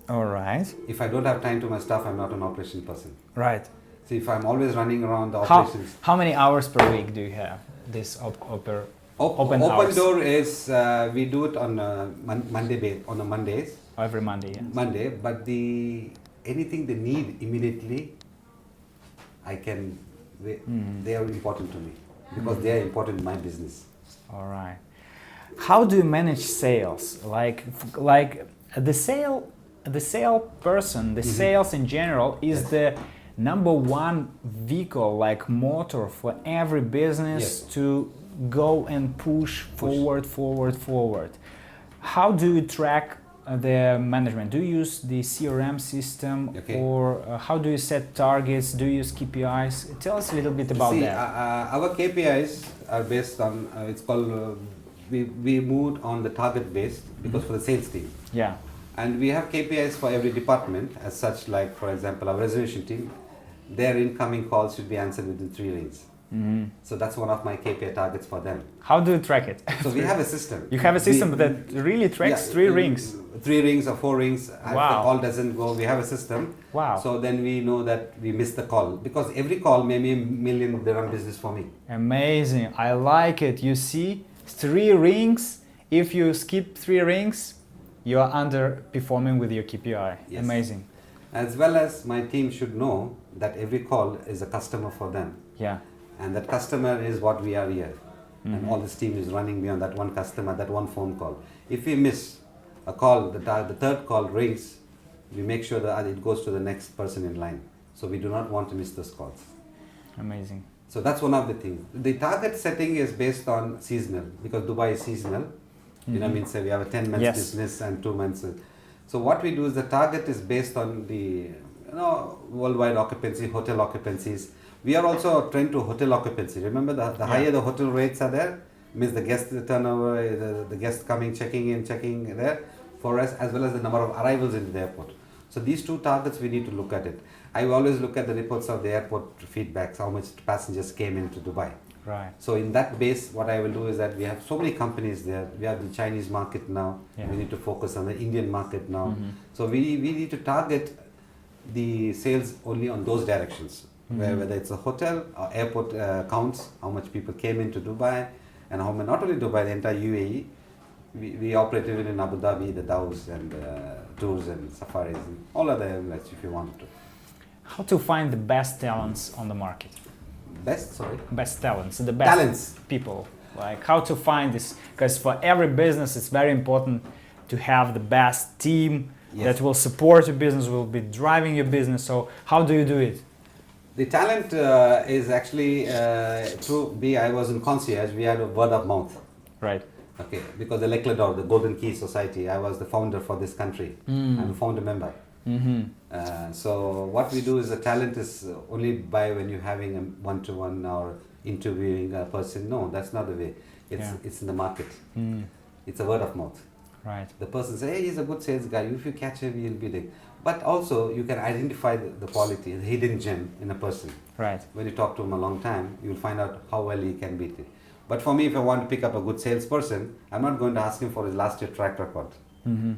[SPEAKER 1] All right.
[SPEAKER 4] If I don't have time to my staff, I'm not an operation person.
[SPEAKER 1] Right.
[SPEAKER 4] See, if I'm always running around the
[SPEAKER 1] How,
[SPEAKER 4] operations.
[SPEAKER 1] how many hours per week do you have this open
[SPEAKER 4] Open
[SPEAKER 1] hours?
[SPEAKER 4] door is we do it on a on a Mondays.
[SPEAKER 1] Every Monday, yeah.
[SPEAKER 4] Monday, but anything they need immediately, I can. They are important to me because they are important in my business.
[SPEAKER 1] All right. How do you manage sales? Like the sale person, the sales in general is the number one vehicle, like motor for every business
[SPEAKER 4] Yes.
[SPEAKER 1] to go and push forward. How do you track the management? Do you use the CRM system,
[SPEAKER 4] Okay.
[SPEAKER 1] or how do you set targets? Do you use KPIs? Tell us a little bit about
[SPEAKER 4] See,
[SPEAKER 1] that.
[SPEAKER 4] our KPIs are based on it's called we moved on the target based because for the sales team.
[SPEAKER 1] Yeah.
[SPEAKER 4] And we have KPIs for every department as such, like for example our reservation team, their incoming calls should be answered within 3 rings.
[SPEAKER 1] Mm-hmm.
[SPEAKER 4] So that's one of my KPI targets for them.
[SPEAKER 1] How do you track it?
[SPEAKER 4] So we have a system.
[SPEAKER 1] You have a system that really tracks 3 rings.
[SPEAKER 4] 3 rings or 4 rings. If the
[SPEAKER 1] Wow.
[SPEAKER 4] call doesn't go, we have a system.
[SPEAKER 1] Wow.
[SPEAKER 4] So then we know that we missed the call because every call may be $1 million business for me.
[SPEAKER 1] Amazing. I like it. You see, 3 rings. If you skip 3 rings, you are underperforming with your KPI.
[SPEAKER 4] Yes.
[SPEAKER 1] Amazing.
[SPEAKER 4] As well as my team should know that every call is a customer for them.
[SPEAKER 1] Yeah.
[SPEAKER 4] And that customer is what we are here. And
[SPEAKER 1] Mhm.
[SPEAKER 4] all this team is running beyond that one customer, that one phone call. If we miss a call, the third call rings, we make sure that it goes to the next person in line. So we do not want to miss those calls.
[SPEAKER 1] Amazing.
[SPEAKER 4] So that's one of the things. The target setting is based on seasonal because Dubai is seasonal. You know, means we have a 10 months
[SPEAKER 1] Yes.
[SPEAKER 4] business and 2 months. So what we do is the target is based on the worldwide occupancy, hotel occupancies. We are also trained to hotel occupancy. Remember, the higher the hotel rates are there, means the guest turnover, the guest coming, checking in, checking there for us, as well as the number of arrivals into the airport. So these 2 targets we need to look at it. I always look at the reports of the airport feedbacks, how much passengers came into Dubai.
[SPEAKER 1] Right.
[SPEAKER 4] So in that base, what I will do is that we have so many companies there. We have the Chinese market now.
[SPEAKER 1] Yeah.
[SPEAKER 4] We need to focus on the Indian market now.
[SPEAKER 1] Mhm.
[SPEAKER 4] So we need to target the sales only on those directions. Whether it's a hotel or airport counts, how much people came into Dubai, and how many, not only Dubai, the entire UAE. We operate even in Abu Dhabi, the Dhows and tours and safaris and all other Emirates if you want to.
[SPEAKER 1] How to find the best talents on the market?
[SPEAKER 4] Best, sorry.
[SPEAKER 1] Best talents, the best
[SPEAKER 4] Talents.
[SPEAKER 1] people. Like how to find this? Because for every business, it's very important to have the best team
[SPEAKER 4] Yes.
[SPEAKER 1] that will support your business, will be driving your business. So how do you do it?
[SPEAKER 4] The talent is actually I was in concierge. We had a word of mouth.
[SPEAKER 1] Right.
[SPEAKER 4] Okay, because the L'Eclador, the Golden Key Society, I was the founder for this country. I'm a founder member.
[SPEAKER 1] Mm-hmm.
[SPEAKER 4] So what we do is the talent is only by when you're having a one-to-one or interviewing a person. No, that's not the way. It's in the market.
[SPEAKER 1] Mm.
[SPEAKER 4] It's a word of mouth.
[SPEAKER 1] Right.
[SPEAKER 4] The person says, hey, he's a good sales guy. If you catch him, he'll be there. But also, you can identify the quality, the hidden gem in a person.
[SPEAKER 1] Right.
[SPEAKER 4] When you talk to him a long time, you'll find out how well he can beat it. But for me, if I want to pick up a good salesperson, I'm not going to ask him for his last year track record.
[SPEAKER 1] Mm-hmm.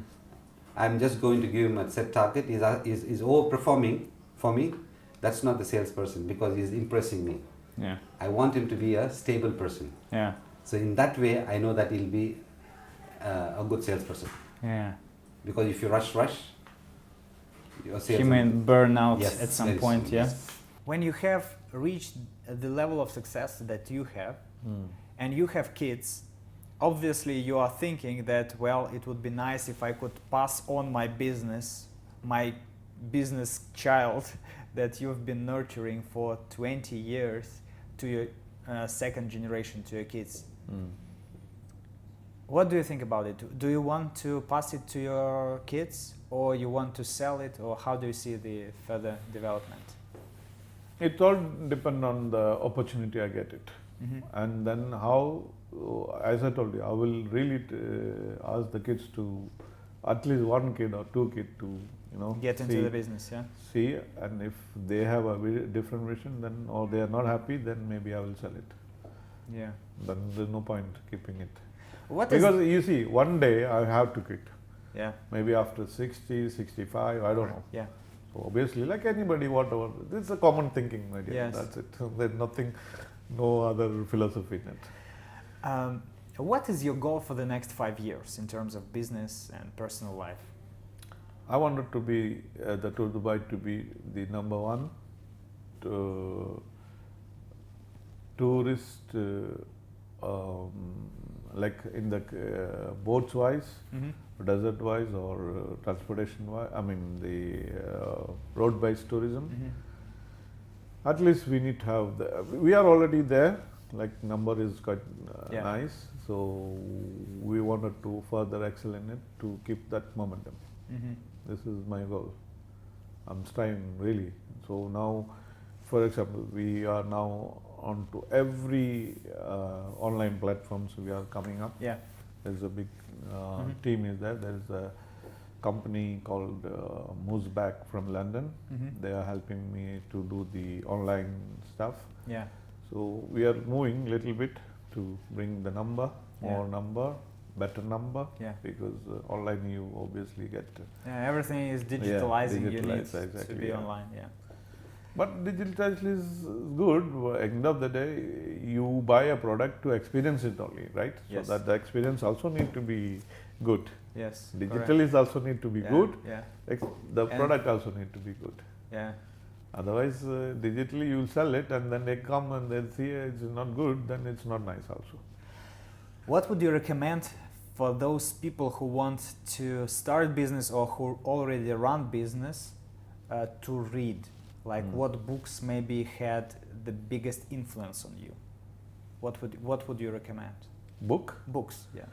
[SPEAKER 4] I'm just going to give him a set target. He's overperforming for me. That's not the salesperson because he's impressing me.
[SPEAKER 1] Yeah.
[SPEAKER 4] I want him to be a stable person.
[SPEAKER 1] Yeah.
[SPEAKER 4] So in that way, I know that he'll be a good salesperson.
[SPEAKER 1] Yeah.
[SPEAKER 4] Because if you rush, your sales
[SPEAKER 1] He may burn out
[SPEAKER 4] Yes,
[SPEAKER 1] at some
[SPEAKER 4] very
[SPEAKER 1] point,
[SPEAKER 4] soon,
[SPEAKER 1] yeah.
[SPEAKER 4] yes.
[SPEAKER 1] When you have reached the level of success that you have, and you have kids, obviously you are thinking that, well, it would be nice if I could pass on my business child that you've been nurturing for 20 years to your second generation, to your kids. What do you think about it? Do you want to pass it to your kids, or you want to sell it, or how do you see the further development?
[SPEAKER 2] It all depends on the opportunity I get it. And then how, as I told you, I will really ask the kids to, at least one kid or two kids to,
[SPEAKER 1] Get into the business, yeah?
[SPEAKER 2] see, and if they have a very different vision, then, or they are not happy, then maybe I will sell it.
[SPEAKER 1] Yeah.
[SPEAKER 2] Then there's no point keeping it.
[SPEAKER 1] What is...
[SPEAKER 2] Because you see, one day I have to quit.
[SPEAKER 1] Yeah,
[SPEAKER 2] Maybe after 60, 65, I don't know.
[SPEAKER 1] yeah.
[SPEAKER 2] So obviously, like anybody, whatever, this is a common thinking, my dear.
[SPEAKER 1] Yes.
[SPEAKER 2] That's it. There's nothing, no other philosophy in it.
[SPEAKER 1] What is your goal for the next 5 years in terms of business and personal life?
[SPEAKER 2] I wanted to be, the Tour Dubai to be the number one tourist, like in the boats wise, desert wise, or transportation wise, I mean the road based tourism. At least we need to have we are already there, like number is quite
[SPEAKER 1] Yeah.
[SPEAKER 2] nice, so we wanted to further excel in it to keep that momentum. This is my goal. I'm striving really. So now, for example, we are now on to every online platforms we are coming up.
[SPEAKER 1] Yeah.
[SPEAKER 2] There's a big team is there. There is a company called Mooseback from London. They are helping me to do the online stuff.
[SPEAKER 1] Yeah.
[SPEAKER 2] So we are moving little bit to bring the number,
[SPEAKER 1] Yeah.
[SPEAKER 2] more number, better number.
[SPEAKER 1] Yeah.
[SPEAKER 2] Because online you obviously get.
[SPEAKER 1] Yeah, everything is digitalizing. You need
[SPEAKER 2] digitalized,
[SPEAKER 1] to
[SPEAKER 2] exactly,
[SPEAKER 1] be
[SPEAKER 2] yeah.
[SPEAKER 1] online. Yeah.
[SPEAKER 2] But digitalized is good. End of the day, you buy a product to experience it only, right?
[SPEAKER 1] Yes.
[SPEAKER 2] So that the experience also need to be good.
[SPEAKER 1] Yes.
[SPEAKER 2] Digital is also need to be
[SPEAKER 1] Yeah,
[SPEAKER 2] good.
[SPEAKER 1] Yeah.
[SPEAKER 2] The
[SPEAKER 1] And-
[SPEAKER 2] product also need to be good.
[SPEAKER 1] Yeah.
[SPEAKER 2] Otherwise, digitally you will sell it, and then they come and they see it's not good. Then it's not nice also.
[SPEAKER 1] What would you recommend for those people who want to start business or who already run business to read? Like what books maybe had the biggest influence on you? What would you recommend?
[SPEAKER 2] Book.
[SPEAKER 1] Books, yeah.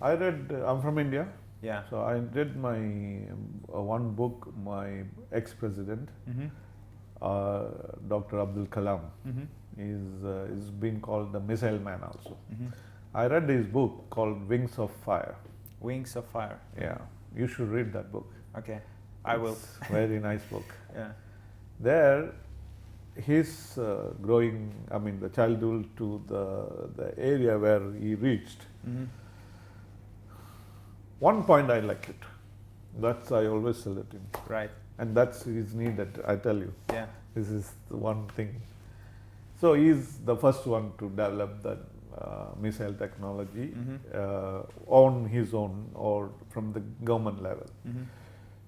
[SPEAKER 2] I read. I'm from India,
[SPEAKER 1] Yeah.
[SPEAKER 2] so I read my one book. My ex-president, Dr. Abdul Kalam, is been called the Missile Man also. I read his book called Wings of Fire.
[SPEAKER 1] Wings of Fire.
[SPEAKER 2] Yeah, you should read that book.
[SPEAKER 1] Okay, I will.
[SPEAKER 2] It's very nice book.
[SPEAKER 1] Yeah.
[SPEAKER 2] There, his growing, I mean, the childhood to the area where he reached. One point I like it. That's I always sell it in,
[SPEAKER 1] Right.
[SPEAKER 2] and that's is needed. I tell you,
[SPEAKER 1] Yeah.
[SPEAKER 2] this is the one thing. So he's the first one to develop that missile technology on his own or from the government level.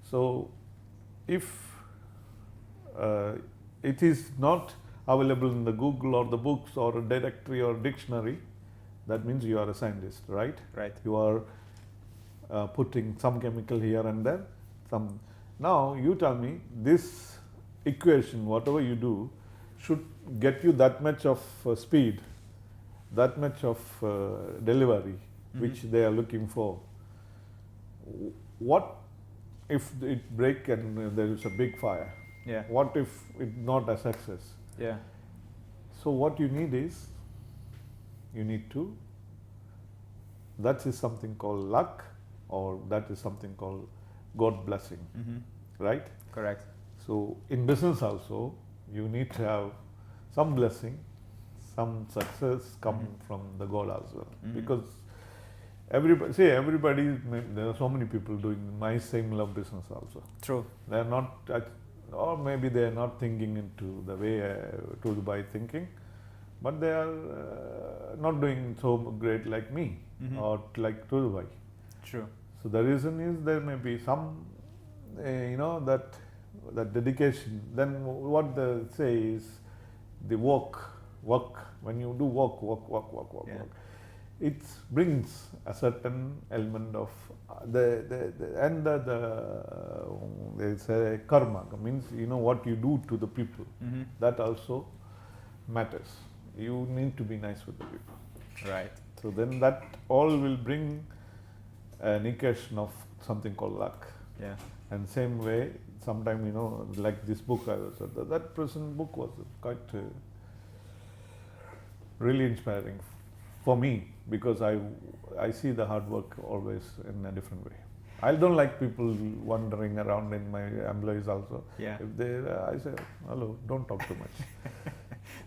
[SPEAKER 2] So if it is not available in the Google or the books or a directory or dictionary, that means you are a scientist, right?
[SPEAKER 1] Right.
[SPEAKER 2] You are putting some chemical here and there. Now you tell me this equation, whatever you do, should get you that much of speed, that much of delivery, which they are looking for. What if it break and there is a big fire?
[SPEAKER 1] Yeah.
[SPEAKER 2] What if it not a success?
[SPEAKER 1] Yeah.
[SPEAKER 2] So what you need is, that is something called luck or that is something called God blessing, right?
[SPEAKER 1] Correct.
[SPEAKER 2] So in business also, you need to have some blessing, some success come from the God as well, because everybody, there are so many people doing my same love business also.
[SPEAKER 1] True.
[SPEAKER 2] They are not, or maybe they are not thinking into the way to Dubai thinking, but they are not doing so great like me or like to Dubai.
[SPEAKER 1] True.
[SPEAKER 2] So the reason is there may be some, that dedication. Then what they say is the work. When you do work,
[SPEAKER 1] Yeah.
[SPEAKER 2] it brings a certain element of they say karma, means what you do to the people. That also matters. You need to be nice with the people.
[SPEAKER 1] Right.
[SPEAKER 2] So then that all will bring an equation of something called luck.
[SPEAKER 1] Yeah.
[SPEAKER 2] And same way, sometime like this book I was said, that present book was quite really inspiring for me, because I see the hard work always in a different way. I don't like people wandering around in my employees also.
[SPEAKER 1] Yeah.
[SPEAKER 2] If they, I say, hello, don't talk too much.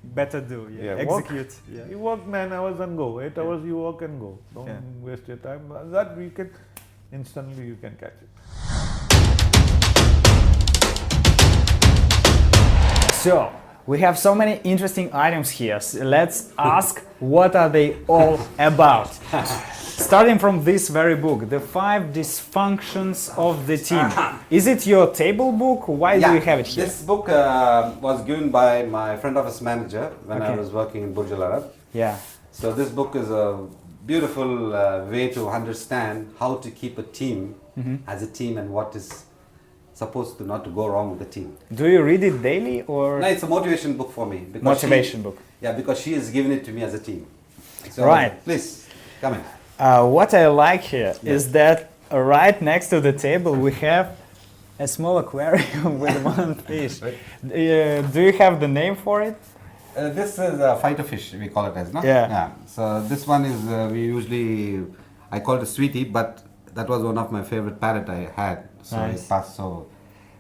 [SPEAKER 1] Better do. Yeah.
[SPEAKER 2] Work.
[SPEAKER 1] Execute. Yeah.
[SPEAKER 2] You work 9 hours and go. 8 hours you work and go. Don't waste your time. That we can instantly you can catch it.
[SPEAKER 1] So, we have so many interesting items here. So let's ask what are they all about. Starting from this very book, The 5 Dysfunctions of the Team. Is it your table book? Why do you have it here?
[SPEAKER 4] This book was given by my front office manager when I was working in Burj Al Arab.
[SPEAKER 1] Yeah.
[SPEAKER 4] So this book is a beautiful way to understand how to keep a team as a team and what is supposed to not to go wrong with the team.
[SPEAKER 1] Do you read it daily or?
[SPEAKER 4] No, it's a motivation book for me. Because
[SPEAKER 1] Motivation book.
[SPEAKER 4] Yeah, because she has given it to me as a team. So
[SPEAKER 1] Right.
[SPEAKER 4] Please, come in.
[SPEAKER 1] What I like here is that right next to the table we have a small aquarium with one fish. Do you have the name for it?
[SPEAKER 4] This is a fighter fish, we call it as, no?
[SPEAKER 1] Yeah.
[SPEAKER 4] So this one is, I call it a sweetie, but that was one of my favorite parrot I had. So
[SPEAKER 1] Nice.
[SPEAKER 4] it passed, so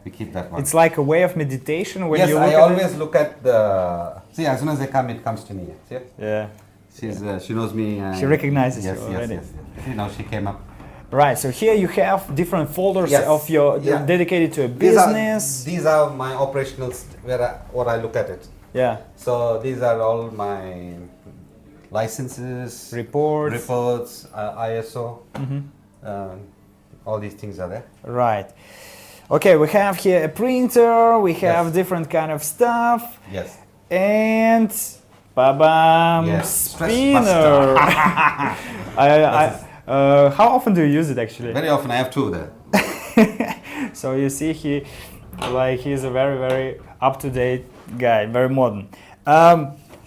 [SPEAKER 4] we keep that one.
[SPEAKER 1] It's like a way of meditation when
[SPEAKER 4] yes,
[SPEAKER 1] you look
[SPEAKER 4] I
[SPEAKER 1] at
[SPEAKER 4] always look at the, see, as soon as they come, it comes to me. See?
[SPEAKER 1] it. Yeah.
[SPEAKER 4] She knows me.
[SPEAKER 1] She recognizes
[SPEAKER 4] yes,
[SPEAKER 1] you already.
[SPEAKER 4] Yes. You know, she came up.
[SPEAKER 1] Right, so here you have different folders
[SPEAKER 4] Yes,
[SPEAKER 1] of your
[SPEAKER 4] yeah.
[SPEAKER 1] dedicated to a business.
[SPEAKER 4] These are my operationals, what I look at it.
[SPEAKER 1] Yeah.
[SPEAKER 4] So these are all my licenses,
[SPEAKER 1] Reports.
[SPEAKER 4] ISO, all these things are there.
[SPEAKER 1] Right. Okay, we have here a printer, we have different kind of stuff,
[SPEAKER 4] Yes.
[SPEAKER 1] and ba-bam,
[SPEAKER 4] Yes,
[SPEAKER 1] spinner. How often do you use it actually?
[SPEAKER 4] Very often I have two there.
[SPEAKER 1] So you see he's a very, very up-to-date guy, very modern.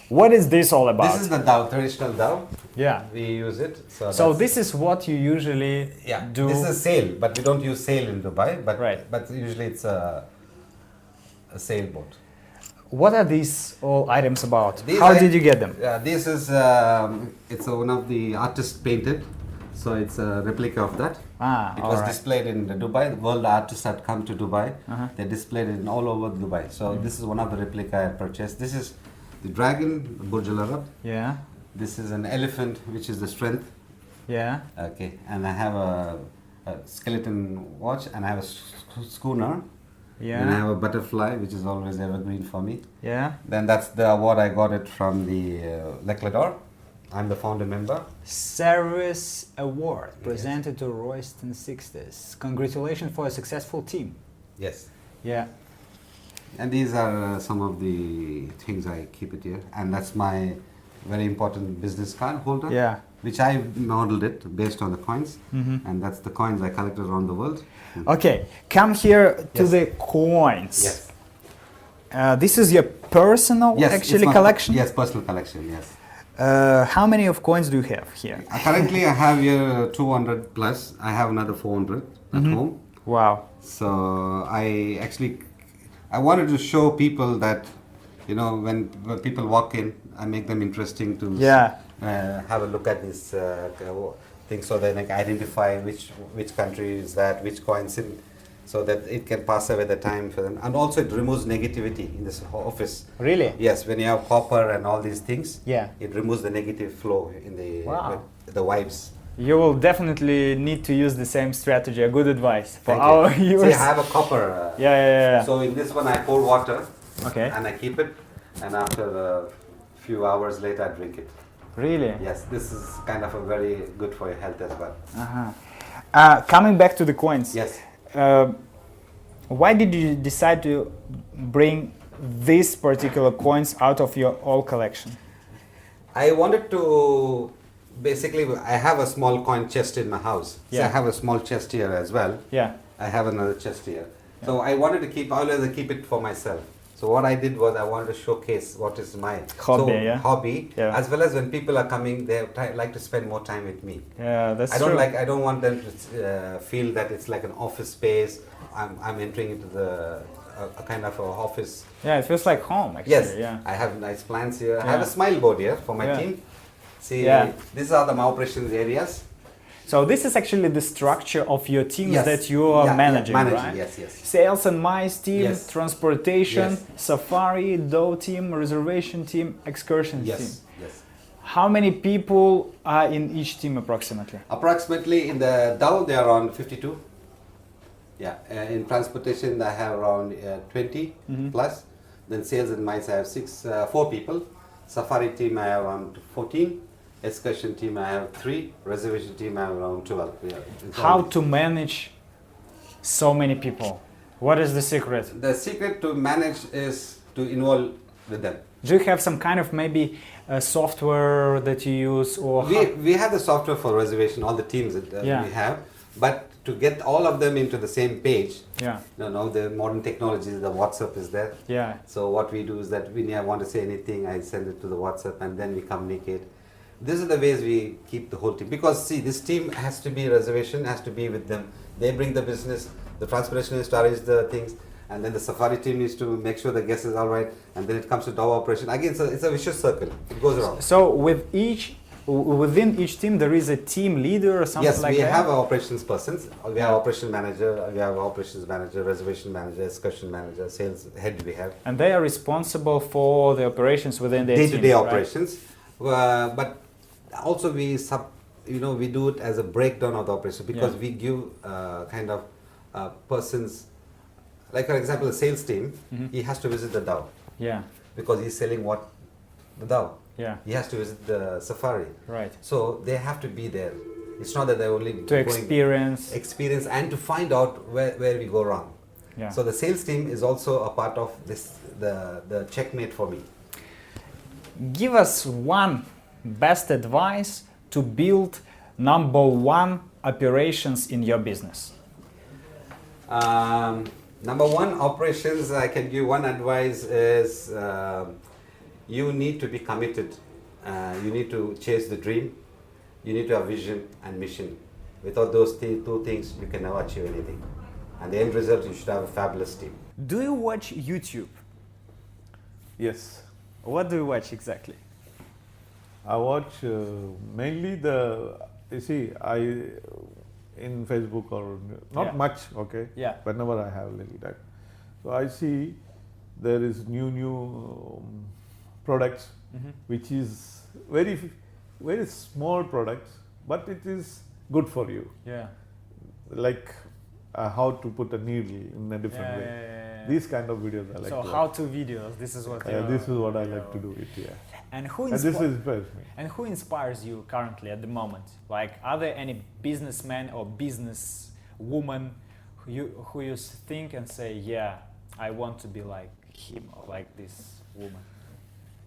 [SPEAKER 1] What is this all about?
[SPEAKER 4] This is the dao, traditional dao.
[SPEAKER 1] Yeah.
[SPEAKER 4] We use it. So
[SPEAKER 1] So this is what you usually do.
[SPEAKER 4] This is sail, but we don't use sail in Dubai. But
[SPEAKER 1] Right.
[SPEAKER 4] But usually it's a sailboat.
[SPEAKER 1] What are these all items about?
[SPEAKER 4] These
[SPEAKER 1] How
[SPEAKER 4] are-
[SPEAKER 1] did you get them?
[SPEAKER 4] This is it's one of the artists painted, so it's a replica of that. It was displayed in Dubai. The world artists had come to Dubai. They displayed it in all over Dubai. So this is one of the replica I purchased. This is the dragon, Burj Al Arab.
[SPEAKER 1] Yeah.
[SPEAKER 4] This is an elephant, which is the strength.
[SPEAKER 1] Yeah.
[SPEAKER 4] Okay, and I have a skeleton watch, and I have a schooner.
[SPEAKER 1] Yeah.
[SPEAKER 4] And I have a butterfly, which is always evergreen for me.
[SPEAKER 1] Yeah.
[SPEAKER 4] Then that's the award I got it from the L'Eclador. I'm the founder member.
[SPEAKER 1] Service Award presented to Royston Sixties. Congratulations for a successful team.
[SPEAKER 4] Yes.
[SPEAKER 1] Yeah.
[SPEAKER 4] And these are some of the things I keep it here. And that's my very important business card holder.
[SPEAKER 1] Yeah.
[SPEAKER 4] Which I modeled it based on the coins. And that's the coins I collected around the world.
[SPEAKER 1] Okay, come here to
[SPEAKER 4] Yes.
[SPEAKER 1] the coins.
[SPEAKER 4] Yes.
[SPEAKER 1] This is your personal
[SPEAKER 4] Yes,
[SPEAKER 1] actually
[SPEAKER 4] it's my-
[SPEAKER 1] collection?
[SPEAKER 4] Yes, personal collection, yes.
[SPEAKER 1] How many of coins do you have here?
[SPEAKER 4] Currently I have here 200 plus. I have another 400 at home.
[SPEAKER 1] Wow.
[SPEAKER 4] So I wanted to show people that, when people walk in, I make them interesting to
[SPEAKER 1] Yeah.
[SPEAKER 4] have a look at this things so that like identify which country is that, which coins in, so that it can pass away the time for them. And also it removes negativity in this office.
[SPEAKER 1] Really?
[SPEAKER 4] Yes, when you have copper and all these things,
[SPEAKER 1] Yeah.
[SPEAKER 4] it removes the negative flow in the
[SPEAKER 1] Wow.
[SPEAKER 4] the vibes.
[SPEAKER 1] You will definitely need to use the same strategy. A good advice for
[SPEAKER 4] Thank
[SPEAKER 1] our
[SPEAKER 4] you.
[SPEAKER 1] viewers.
[SPEAKER 4] See, I have a copper.
[SPEAKER 1] Yeah.
[SPEAKER 4] So in this one I pour water
[SPEAKER 1] Okay.
[SPEAKER 4] and I keep it, and after a few hours later I drink it.
[SPEAKER 1] Really?
[SPEAKER 4] Yes, this is kind of a very good for your health as well.
[SPEAKER 1] Coming back to the coins.
[SPEAKER 4] Yes.
[SPEAKER 1] Why did you decide to bring these particular coins out of your old collection?
[SPEAKER 4] I wanted to basically, I have a small coin chest in my house. So
[SPEAKER 1] Yeah.
[SPEAKER 4] I have a small chest here as well.
[SPEAKER 1] Yeah.
[SPEAKER 4] I have another chest here. So I wanted to keep it for myself. So what I did was I wanted to showcase what is my hobby,
[SPEAKER 1] Yeah.
[SPEAKER 4] as well as when people are coming, they like to spend more time with me.
[SPEAKER 1] Yeah, that's
[SPEAKER 4] I
[SPEAKER 1] true.
[SPEAKER 4] don't want them to feel that it's like an office space. I'm entering into a kind of a office.
[SPEAKER 1] Yeah, it feels like home actually.
[SPEAKER 4] Yes,
[SPEAKER 1] Yeah.
[SPEAKER 4] I have nice plants here. I
[SPEAKER 1] Yeah.
[SPEAKER 4] have a smile board here for my
[SPEAKER 1] Yeah.
[SPEAKER 4] team. See,
[SPEAKER 1] Yeah.
[SPEAKER 4] these are the operations areas.
[SPEAKER 1] So this is actually the structure of your teams
[SPEAKER 4] Yes.
[SPEAKER 1] that you are
[SPEAKER 4] Yeah,
[SPEAKER 1] managing,
[SPEAKER 4] managing,
[SPEAKER 1] right?
[SPEAKER 4] yes, yes.
[SPEAKER 1] Sales and mice team,
[SPEAKER 4] Yes.
[SPEAKER 1] transportation,
[SPEAKER 4] Yes.
[SPEAKER 1] safari, DOE team, reservation team, excursion team.
[SPEAKER 4] Yes, yes.
[SPEAKER 1] How many people are in each team approximately?
[SPEAKER 4] Approximately in the Dow, they are around 52. Yeah, in transportation, I have around 20 plus. Then sales and mice, I have 4 people. Safari team, I have around 14. Excursion team, I have 3. Reservation team, I have around 12. Yeah, it's
[SPEAKER 1] How
[SPEAKER 4] all-
[SPEAKER 1] to manage so many people? What is the secret?
[SPEAKER 4] The secret to manage is to involve with them.
[SPEAKER 1] Do you have some kind of maybe software that you use or
[SPEAKER 4] We have the software for reservation, all the teams that
[SPEAKER 1] Yeah.
[SPEAKER 4] we have, but to get all of them into the same page,
[SPEAKER 1] yeah,
[SPEAKER 4] the modern technologies, the WhatsApp is there.
[SPEAKER 1] yeah,
[SPEAKER 4] So what we do is that when I want to say anything, I send it to the WhatsApp and then we communicate. These are the ways we keep the whole team. Because see, this team has to be reservation, has to be with them. They bring the business, the transportation is to arrange the things, and then the safari team needs to make sure the guest is all right, and then it comes to Dow operation. Again, it's a vicious circle. It goes around.
[SPEAKER 1] So within each team there is a team leader or something
[SPEAKER 4] Yes,
[SPEAKER 1] like
[SPEAKER 4] we
[SPEAKER 1] that?
[SPEAKER 4] have our operations persons. We have operation manager, we have operations manager, reservation manager, excursion manager, sales head we have.
[SPEAKER 1] And they are responsible for the operations within their
[SPEAKER 4] Day-to-day
[SPEAKER 1] teams, right?
[SPEAKER 4] operations. But also we do it as a breakdown of the operation because
[SPEAKER 1] Yeah.
[SPEAKER 4] we give kind of persons, like for example, the sales team, he has to visit the Dow
[SPEAKER 1] Yeah,
[SPEAKER 4] because he's selling what? The Dow.
[SPEAKER 1] yeah,
[SPEAKER 4] He has to visit the safari.
[SPEAKER 1] right.
[SPEAKER 4] So they have to be there. It's not that they're only
[SPEAKER 1] To experience.
[SPEAKER 4] and to find out where we go wrong.
[SPEAKER 1] Yeah.
[SPEAKER 4] So the sales team is also a part of this, the checkmate for me.
[SPEAKER 1] Give us one best advice to build number one operations in your business.
[SPEAKER 4] Number one, operations, I can give one advice is you need to be committed. You need to chase the dream. You need to have vision and mission. Without those two things, you can never achieve anything. And the end result, you should have a fabulous team.
[SPEAKER 1] Do you watch YouTube?
[SPEAKER 2] Yes.
[SPEAKER 1] What do you watch exactly?
[SPEAKER 2] I watch mainly in Facebook or not
[SPEAKER 1] Yeah.
[SPEAKER 2] much, okay?
[SPEAKER 1] Yeah.
[SPEAKER 2] Whenever I have little time. So I see there is new products which is very small products, but it is good for you.
[SPEAKER 1] Yeah.
[SPEAKER 2] Like how to put a needle in a different way. These kind of videos I like
[SPEAKER 1] So
[SPEAKER 2] to
[SPEAKER 1] how-to videos. This is what.
[SPEAKER 2] this is what I like to do it, yeah.
[SPEAKER 1] And who
[SPEAKER 2] And this
[SPEAKER 1] inspires?
[SPEAKER 2] inspires me.
[SPEAKER 1] And who inspires you currently at the moment? Like, are there any businessmen or business woman who you think and say, yeah, I want to be like him or like this woman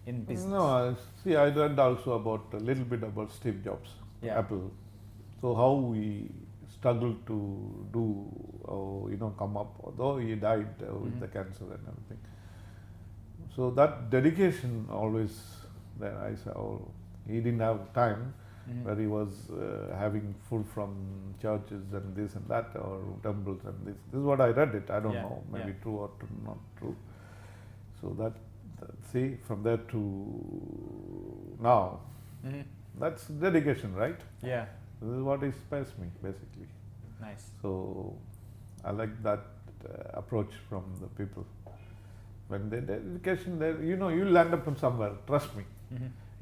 [SPEAKER 1] in business?
[SPEAKER 2] No, see, I read also about a little bit about Steve Jobs,
[SPEAKER 1] Yeah.
[SPEAKER 2] Apple. So how we struggled to do, come up, although he died with the cancer and everything. So that dedication always there. I saw, he didn't have time where he was having food from churches and this and that, or temples and this. This is what I read it. I don't
[SPEAKER 1] Yeah,
[SPEAKER 2] know, maybe
[SPEAKER 1] yeah.
[SPEAKER 2] true or not true. So that see, from there to now,
[SPEAKER 1] Mhm.
[SPEAKER 2] that's dedication, right?
[SPEAKER 1] Yeah.
[SPEAKER 2] This is what inspires me, basically.
[SPEAKER 1] Nice.
[SPEAKER 2] So I like that approach from the people. When they education, there, you'll land up in somewhere. Trust me.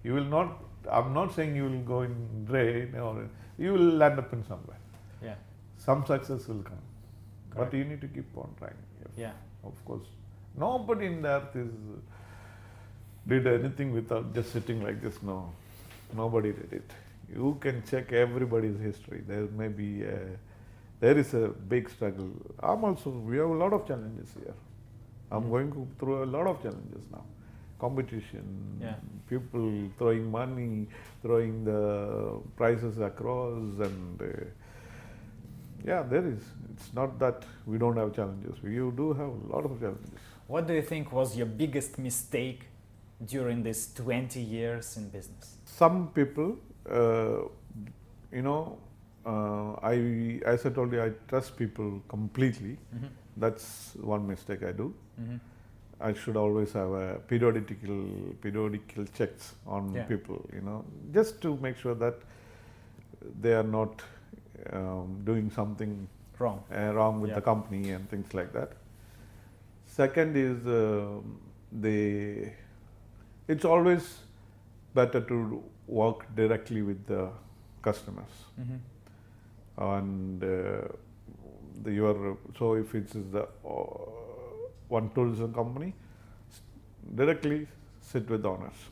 [SPEAKER 2] You will not. I'm not saying you will go in drain, or you will land up in somewhere.
[SPEAKER 1] Yeah.
[SPEAKER 2] Some success will come,
[SPEAKER 1] Correct.
[SPEAKER 2] but you need to keep on trying.
[SPEAKER 1] Yeah.
[SPEAKER 2] Of course, nobody in the earth did anything without just sitting like this. No, nobody did it. You can check everybody's history. There is a big struggle. We have a lot of challenges here. I'm going through a lot of challenges now. Competition,
[SPEAKER 1] Yeah.
[SPEAKER 2] people throwing money, throwing the prices across, and there is. It's not that we don't have challenges. You do have a lot of challenges.
[SPEAKER 1] What do you think was your biggest mistake during these 20 years in business?
[SPEAKER 2] Some people, as I told you, I trust people completely. That's one mistake I do. I should always have a periodical checks on
[SPEAKER 1] Yeah.
[SPEAKER 2] people, just to make sure that they are not doing something
[SPEAKER 1] Wrong.
[SPEAKER 2] wrong with
[SPEAKER 1] Yeah.
[SPEAKER 2] the company and things like that. Second is it's always better to work directly with the customers. And so if it's the one tourism company, directly sit with the owners.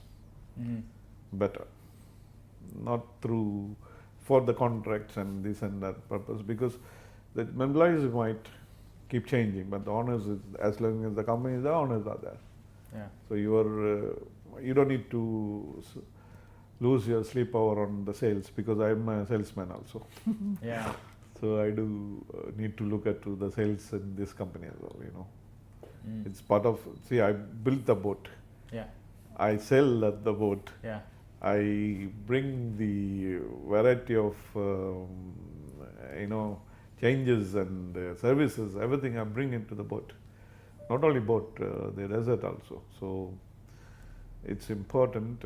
[SPEAKER 2] Better, not through for the contracts and this and that purpose, because the employees might keep changing, but the owners, as long as the company is there, owners are there.
[SPEAKER 1] Yeah.
[SPEAKER 2] So you don't need to lose your sleep over on the sales, because I'm a salesman also.
[SPEAKER 1] Yeah.
[SPEAKER 2] So I do need to look at the sales in this company as well. It's part of. See, I built the boat.
[SPEAKER 1] Yeah.
[SPEAKER 2] I sell the boat.
[SPEAKER 1] Yeah.
[SPEAKER 2] I bring the variety of changes and services, everything I bring into the boat. Not only boat, the desert also. So it's important.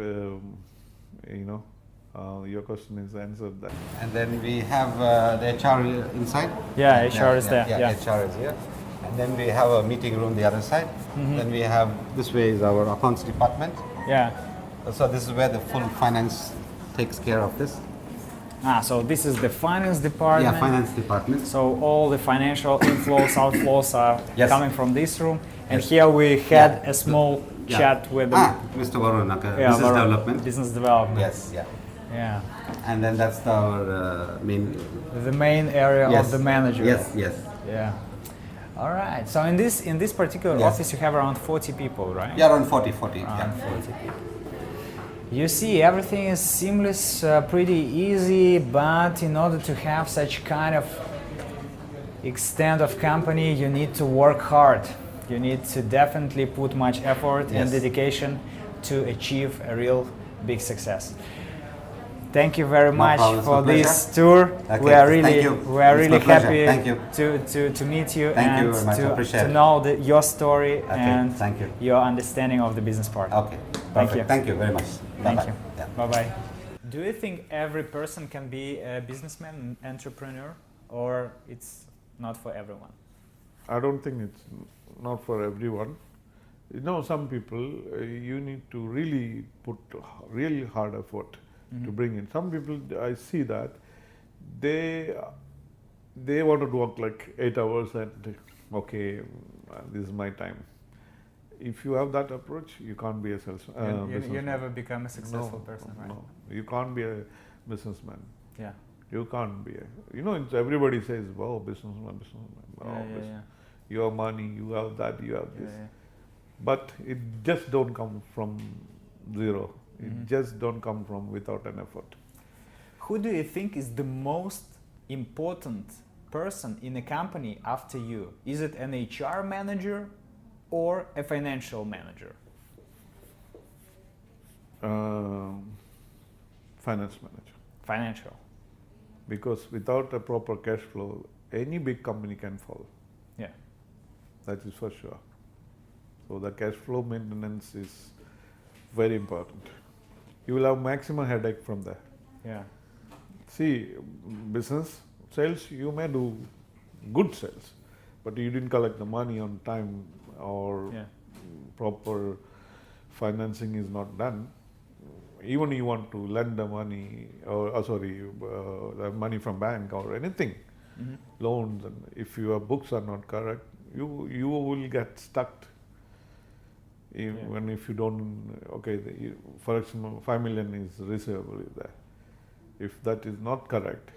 [SPEAKER 2] Your question is answered that.
[SPEAKER 4] And then we have the HR inside.
[SPEAKER 1] Yeah, HR is there.
[SPEAKER 4] Yeah, HR is here. And then we have a meeting room the other side. Then we have, this way is our accounts department.
[SPEAKER 1] Yeah.
[SPEAKER 4] So this is where the full finance takes care of this.
[SPEAKER 1] So this is the finance department.
[SPEAKER 4] Yeah, finance department.
[SPEAKER 1] So all the financial inflows, outflows are
[SPEAKER 4] Yes.
[SPEAKER 1] coming from this room. And
[SPEAKER 4] Yes.
[SPEAKER 1] here we had
[SPEAKER 4] Yeah.
[SPEAKER 1] a small
[SPEAKER 4] Yeah.
[SPEAKER 1] chat with
[SPEAKER 4] Mr. Varun,
[SPEAKER 1] yeah,
[SPEAKER 4] business
[SPEAKER 1] Varun,
[SPEAKER 4] development.
[SPEAKER 1] Business development.
[SPEAKER 4] Yes, yeah.
[SPEAKER 1] Yeah.
[SPEAKER 4] And then that's our main.
[SPEAKER 1] The main area
[SPEAKER 4] Yes.
[SPEAKER 1] of the manager.
[SPEAKER 4] Yes, yes.
[SPEAKER 1] Yeah. All right. So in this particular
[SPEAKER 4] Yes.
[SPEAKER 1] office, you have around 40 people, right?
[SPEAKER 4] Yeah, around 40.
[SPEAKER 1] Around
[SPEAKER 4] Yeah.
[SPEAKER 1] 40 people. You see, everything is seamless, pretty easy, but in order to have such kind of extent of company, you need to work hard. You need to definitely put much effort and
[SPEAKER 4] Yes.
[SPEAKER 1] dedication to achieve a real big success. Thank you very
[SPEAKER 4] No
[SPEAKER 1] much
[SPEAKER 4] problem, it's
[SPEAKER 1] for
[SPEAKER 4] my
[SPEAKER 1] this
[SPEAKER 4] pleasure.
[SPEAKER 1] tour.
[SPEAKER 4] Okay,
[SPEAKER 1] We are
[SPEAKER 4] thank
[SPEAKER 1] really,
[SPEAKER 4] you.
[SPEAKER 1] we are
[SPEAKER 4] It's
[SPEAKER 1] really
[SPEAKER 4] my pleasure.
[SPEAKER 1] happy
[SPEAKER 4] Thank you.
[SPEAKER 1] to meet you
[SPEAKER 4] Thank
[SPEAKER 1] and
[SPEAKER 4] you very much. I appreciate
[SPEAKER 1] to
[SPEAKER 4] it.
[SPEAKER 1] know your story
[SPEAKER 4] Okay,
[SPEAKER 1] and
[SPEAKER 4] thank you.
[SPEAKER 1] your understanding of the business part.
[SPEAKER 4] Okay.
[SPEAKER 1] Thank
[SPEAKER 4] Perfect.
[SPEAKER 1] you.
[SPEAKER 4] Thank you very much.
[SPEAKER 1] Thank
[SPEAKER 4] Bye-bye.
[SPEAKER 1] you.
[SPEAKER 4] Yeah.
[SPEAKER 1] Bye bye. Do you think every person can be a businessman, an entrepreneur, or it's not for everyone?
[SPEAKER 2] I don't think it's not for everyone. Some people, you need to really put really hard effort to bring in. Some people, I see that they want to work like 8 hours and okay, this is my time. If you have that approach, you can't be a salesman.
[SPEAKER 1] You never become a successful
[SPEAKER 2] No,
[SPEAKER 1] person, right?
[SPEAKER 2] No, you can't be a businessman.
[SPEAKER 1] Yeah.
[SPEAKER 2] You can't be it's everybody says, "Wow, businessman."
[SPEAKER 1] Yeah.
[SPEAKER 2] You have money, you have that, you have this.
[SPEAKER 1] Yeah.
[SPEAKER 2] But it just don't come from zero.
[SPEAKER 1] Mhm.
[SPEAKER 2] It just don't come from without an effort.
[SPEAKER 1] Who do you think is the most important person in a company after you? Is it an HR manager or a financial manager?
[SPEAKER 2] Finance manager.
[SPEAKER 1] Financial.
[SPEAKER 2] Because without a proper cash flow, any big company can fall.
[SPEAKER 1] Yeah.
[SPEAKER 2] That is for sure. So the cash flow maintenance is very important. You will have maximum headache from there.
[SPEAKER 1] Yeah.
[SPEAKER 2] See, business sales, you may do good sales, but you didn't collect the money on time, or
[SPEAKER 1] Yeah.
[SPEAKER 2] proper financing is not done. Even you want to lend the money, or the money from bank or anything, loans, and if your books are not correct, you will get stuck. Even if you don't, for example, 5 million is receivable is there. If that is not correct,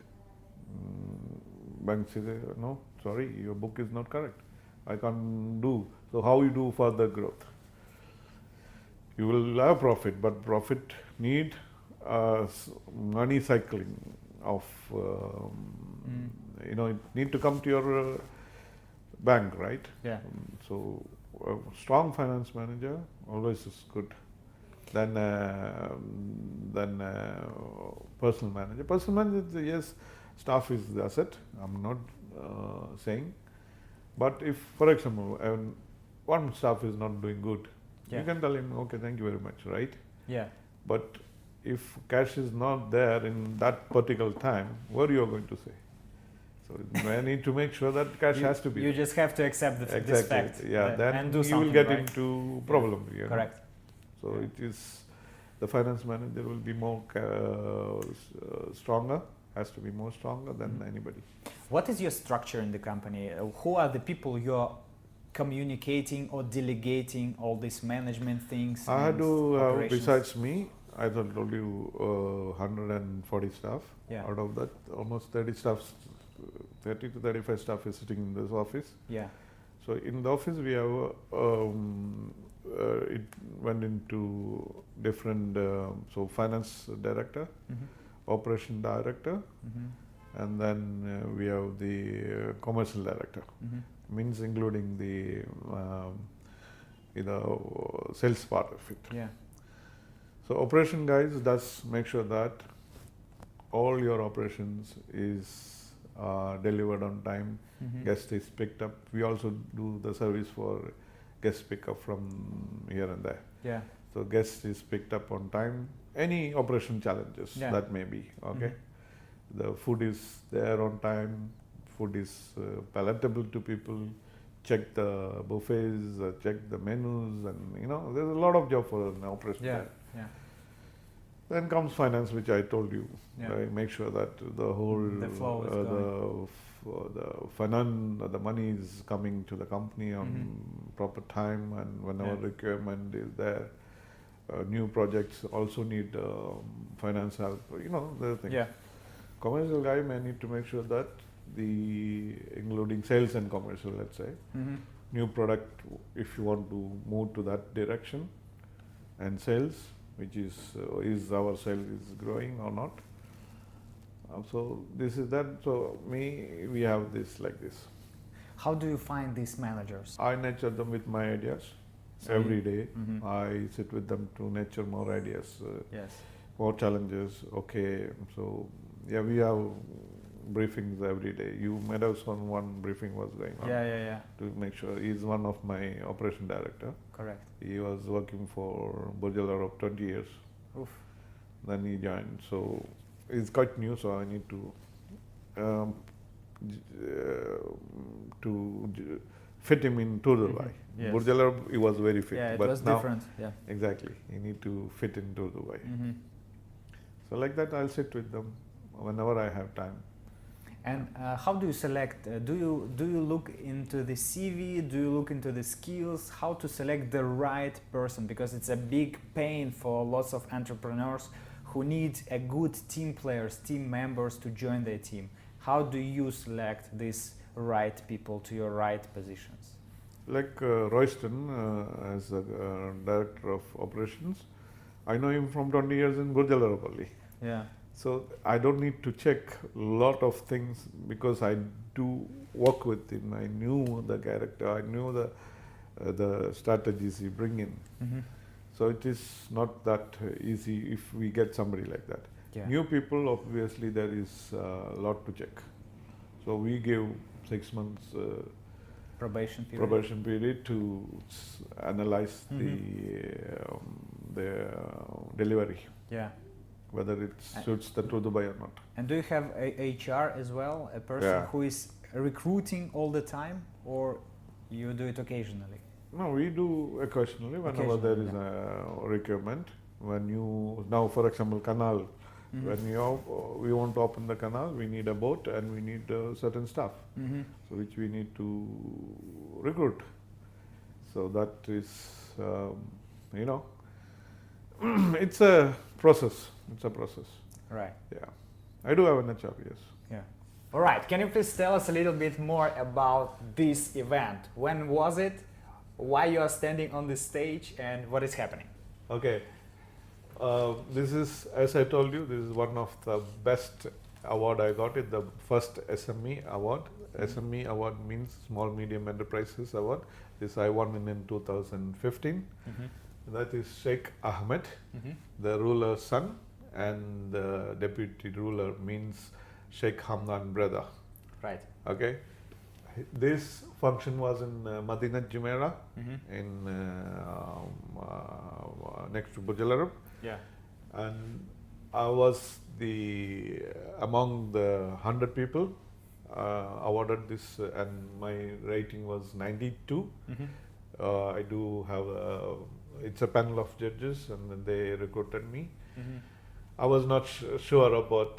[SPEAKER 2] bank says, no, sorry, your book is not correct. I can't do. So how you do further growth? You will have profit, but profit need money cycling of, it need to come to your bank, right?
[SPEAKER 1] Yeah.
[SPEAKER 2] So a strong finance manager always is good. Then personal manager. Personal manager, yes, staff is the asset. I'm not saying, but if, for example, one staff is not doing good,
[SPEAKER 1] Yeah.
[SPEAKER 2] you can tell him, okay, thank you very much, right?
[SPEAKER 1] Yeah.
[SPEAKER 2] But if cash is not there in that particular time, what are you going to say? So I need to make sure that cash has to be.
[SPEAKER 1] You just have to accept this fact.
[SPEAKER 2] Yeah, then
[SPEAKER 1] and do
[SPEAKER 2] you
[SPEAKER 1] something,
[SPEAKER 2] will get
[SPEAKER 1] right?
[SPEAKER 2] into problem.
[SPEAKER 1] Correct.
[SPEAKER 2] So it is, the finance manager will be more stronger, has to be more stronger than anybody.
[SPEAKER 1] What is your structure in the company? Who are the people you're communicating or delegating all these management things?
[SPEAKER 2] I had
[SPEAKER 1] and
[SPEAKER 2] to,
[SPEAKER 1] operations?
[SPEAKER 2] besides me, I told you 140 staff.
[SPEAKER 1] Yeah.
[SPEAKER 2] Out of that, almost 30 to 35 staff is sitting in this office.
[SPEAKER 1] Yeah.
[SPEAKER 2] So in the office we have, it went into different, so finance director, operation director, and then we have the commercial director, means including the sales part of it.
[SPEAKER 1] Yeah.
[SPEAKER 2] So operation guys does make sure that all your operations is delivered on time, guest is picked up. We also do the service for guest pickup from here and there.
[SPEAKER 1] Yeah.
[SPEAKER 2] So guest is picked up on time. Any operation challenges that may be, okay. The food is there on time. Food is palatable to people. Check the buffets, check the menus, and there's a lot of job for an operation.
[SPEAKER 1] Yeah.
[SPEAKER 2] There.
[SPEAKER 1] Yeah.
[SPEAKER 2] Then comes finance, which I told you.
[SPEAKER 1] Yeah.
[SPEAKER 2] I make sure that the whole
[SPEAKER 1] The flow is
[SPEAKER 2] the money is coming to the company on proper time, and whenever requirement is there. New projects also need finance help. The thing.
[SPEAKER 1] Yeah.
[SPEAKER 2] Commercial guy may need to make sure that including sales and commercial, let's say, new product, if you want to move to that direction, and sales, which is our sales is growing or not. So this is that. So we have this like this.
[SPEAKER 1] How do you find these managers?
[SPEAKER 2] I nurture them with my ideas.
[SPEAKER 1] So
[SPEAKER 2] Every day I sit with them to nurture more ideas,
[SPEAKER 1] Yes.
[SPEAKER 2] more challenges. Okay, so we have briefings every day. You met us on one briefing was going on.
[SPEAKER 1] Yeah.
[SPEAKER 2] To make sure. He's one of my operation director.
[SPEAKER 1] Correct.
[SPEAKER 2] He was working for Burj Al Arab 20 years.
[SPEAKER 1] Oof.
[SPEAKER 2] Then he joined. So he's quite new. So I need to fit him in Tour Dubai.
[SPEAKER 1] Yes.
[SPEAKER 2] Burj Al Arab, he was very fit.
[SPEAKER 1] Yeah, it
[SPEAKER 2] but
[SPEAKER 1] was
[SPEAKER 2] now,
[SPEAKER 1] different. Yeah.
[SPEAKER 2] Exactly. You need to fit in Tour Dubai. So like that, I'll sit with them whenever I have time.
[SPEAKER 1] And how do you select? Do you look into the CV? Do you look into the skills? How to select the right person? Because it's a big pain for lots of entrepreneurs who need a good team players, team members to join their team. How do you select these right people to your right positions?
[SPEAKER 2] Like Royston, as a director of operations, I know him from 20 years in Burj Al Arab only.
[SPEAKER 1] Yeah.
[SPEAKER 2] So I don't need to check a lot of things because I do work with him. I knew the character, I knew the strategies he bring in. So it is not that easy if we get somebody like that.
[SPEAKER 1] Yeah.
[SPEAKER 2] New people, obviously, there is a lot to check. So we give 6 months
[SPEAKER 1] Probation period.
[SPEAKER 2] probation period to analyze the delivery.
[SPEAKER 1] Yeah.
[SPEAKER 2] whether it suits the Tour Dubai or not.
[SPEAKER 1] And do you have a HR as well, a person
[SPEAKER 2] Yeah.
[SPEAKER 1] who is recruiting all the time, or you do it occasionally?
[SPEAKER 2] No, we do occasionally whenever there is a requirement. When you now, for example, canal. When we want to open the canal, we need a boat and we need certain staff, so which we need to recruit. So that is, you know, it's a process. It's a process.
[SPEAKER 1] Right.
[SPEAKER 2] Yeah, I do have an HR. Yes.
[SPEAKER 1] Yeah. All right. Can you please tell us a little bit more about this event? When was it? Why you are standing on this stage, and what is happening?
[SPEAKER 2] Okay. This is, as I told you, this is one of the best award I got. It the first SME award. SME award means Small Medium Enterprises Award. This I won in 2015. That is Sheikh Ahmed, the ruler's son, and the deputy ruler means Sheikh Hamdan brother.
[SPEAKER 1] Right.
[SPEAKER 2] Okay. This function was in Madinat Jumeirah in next to Burj Al Arab.
[SPEAKER 1] Yeah.
[SPEAKER 2] And I was among the 100 people awarded this, and my rating was 92. I do have it's a panel of judges, and then they recruited me. I was not sure about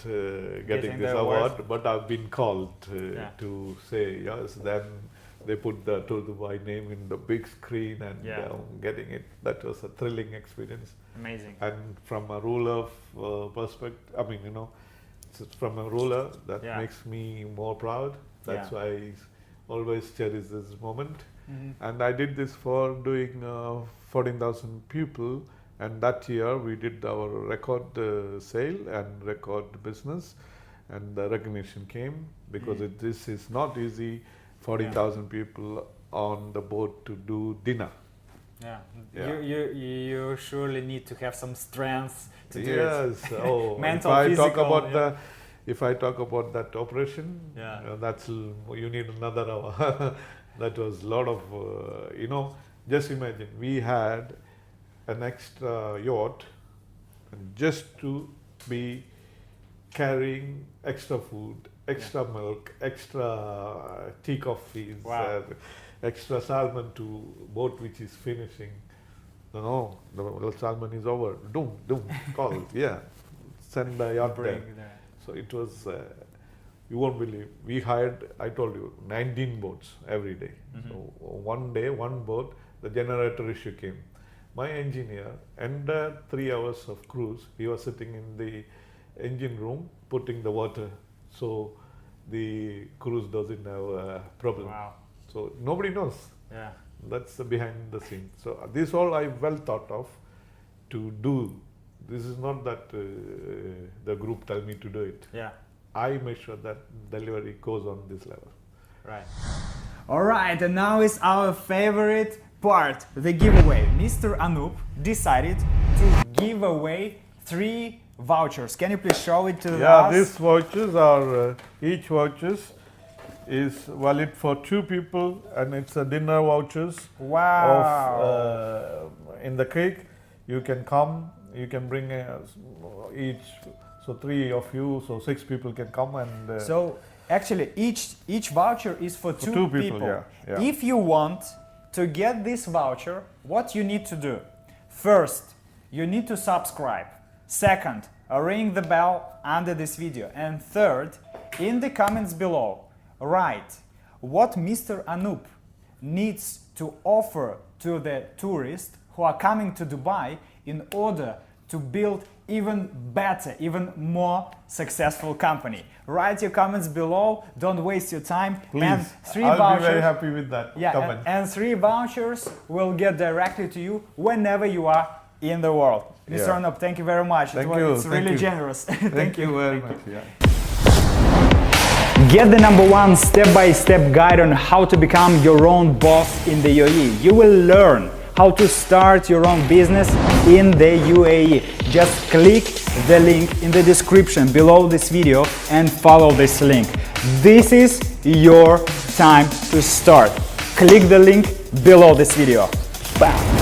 [SPEAKER 2] getting this award, but I've been called to say yes. Then they put the Tour Dubai name in the big screen, and getting it, that was a thrilling experience.
[SPEAKER 1] Amazing.
[SPEAKER 2] And from a ruler perspective, I mean, you know, from a ruler, that makes me more proud. That's why I always cherish this moment. And I did this for doing 14,000 people, and that year we did our record sale and record business, and the recognition came because this is not easy. 14,000 people on the boat to do dinner.
[SPEAKER 1] Yeah. You surely need to have some strength to do it.
[SPEAKER 2] Yes. Oh,
[SPEAKER 1] mental,
[SPEAKER 2] if I
[SPEAKER 1] physical,
[SPEAKER 2] talk about if I talk about that operation, that's you need another hour. That was a lot of you know. Just imagine, we had an extra yacht just to be carrying extra food, extra milk, extra tea, coffees, extra salmon to boat which is finishing. No, the salmon is over. Doom, call, send the yacht there. So it was, you won't believe, we hired, I told you, 19 boats every day. So one day, one boat, the generator issue came. My engineer, under 3 hours of cruise, he was sitting in the engine room putting the water, so the cruise doesn't have a problem.
[SPEAKER 1] Wow.
[SPEAKER 2] So nobody knows.
[SPEAKER 1] Yeah.
[SPEAKER 2] That's the behind the scenes. So this all I well thought of to do. This is not that the group tell me to do it.
[SPEAKER 1] Yeah.
[SPEAKER 2] I make sure that delivery goes on this level.
[SPEAKER 1] Right. All right, and now is our favorite part, the giveaway. Mr. Anup decided to give away 3 vouchers. Can you please show it to us?
[SPEAKER 2] Yeah, these vouchers are, each vouchers is valid for 2 people, and it's a dinner vouchers.
[SPEAKER 1] Wow.
[SPEAKER 2] Of, in the creek. You can come, you can bring each, so 3 of you, so 6 people can come, and
[SPEAKER 1] so actually each voucher is for 2 people.
[SPEAKER 2] Yeah.
[SPEAKER 1] If you want to get this voucher, what you need to do? First, you need to subscribe. Second, ring the bell under this video. And third, in the comments below, write what Mr. Anup needs to offer to the tourists who are coming to Dubai in order to build even better, even more successful company. Write your comments below, don't waste your time.
[SPEAKER 2] please,
[SPEAKER 1] And 3
[SPEAKER 2] I'll
[SPEAKER 1] vouchers,
[SPEAKER 2] be very happy with that comment.
[SPEAKER 1] and 3 vouchers will get directly to you whenever you are in the world. Mr. Anup, thank you very much. It's really generous.
[SPEAKER 2] Thank you very much.
[SPEAKER 1] Get the #1 step-by-step guide on how to become your own boss in the UAE. You will learn how to start your own business in the UAE. Just click the link in the description below this video and follow this link. This is your time to start. Click the link below this video. Bam!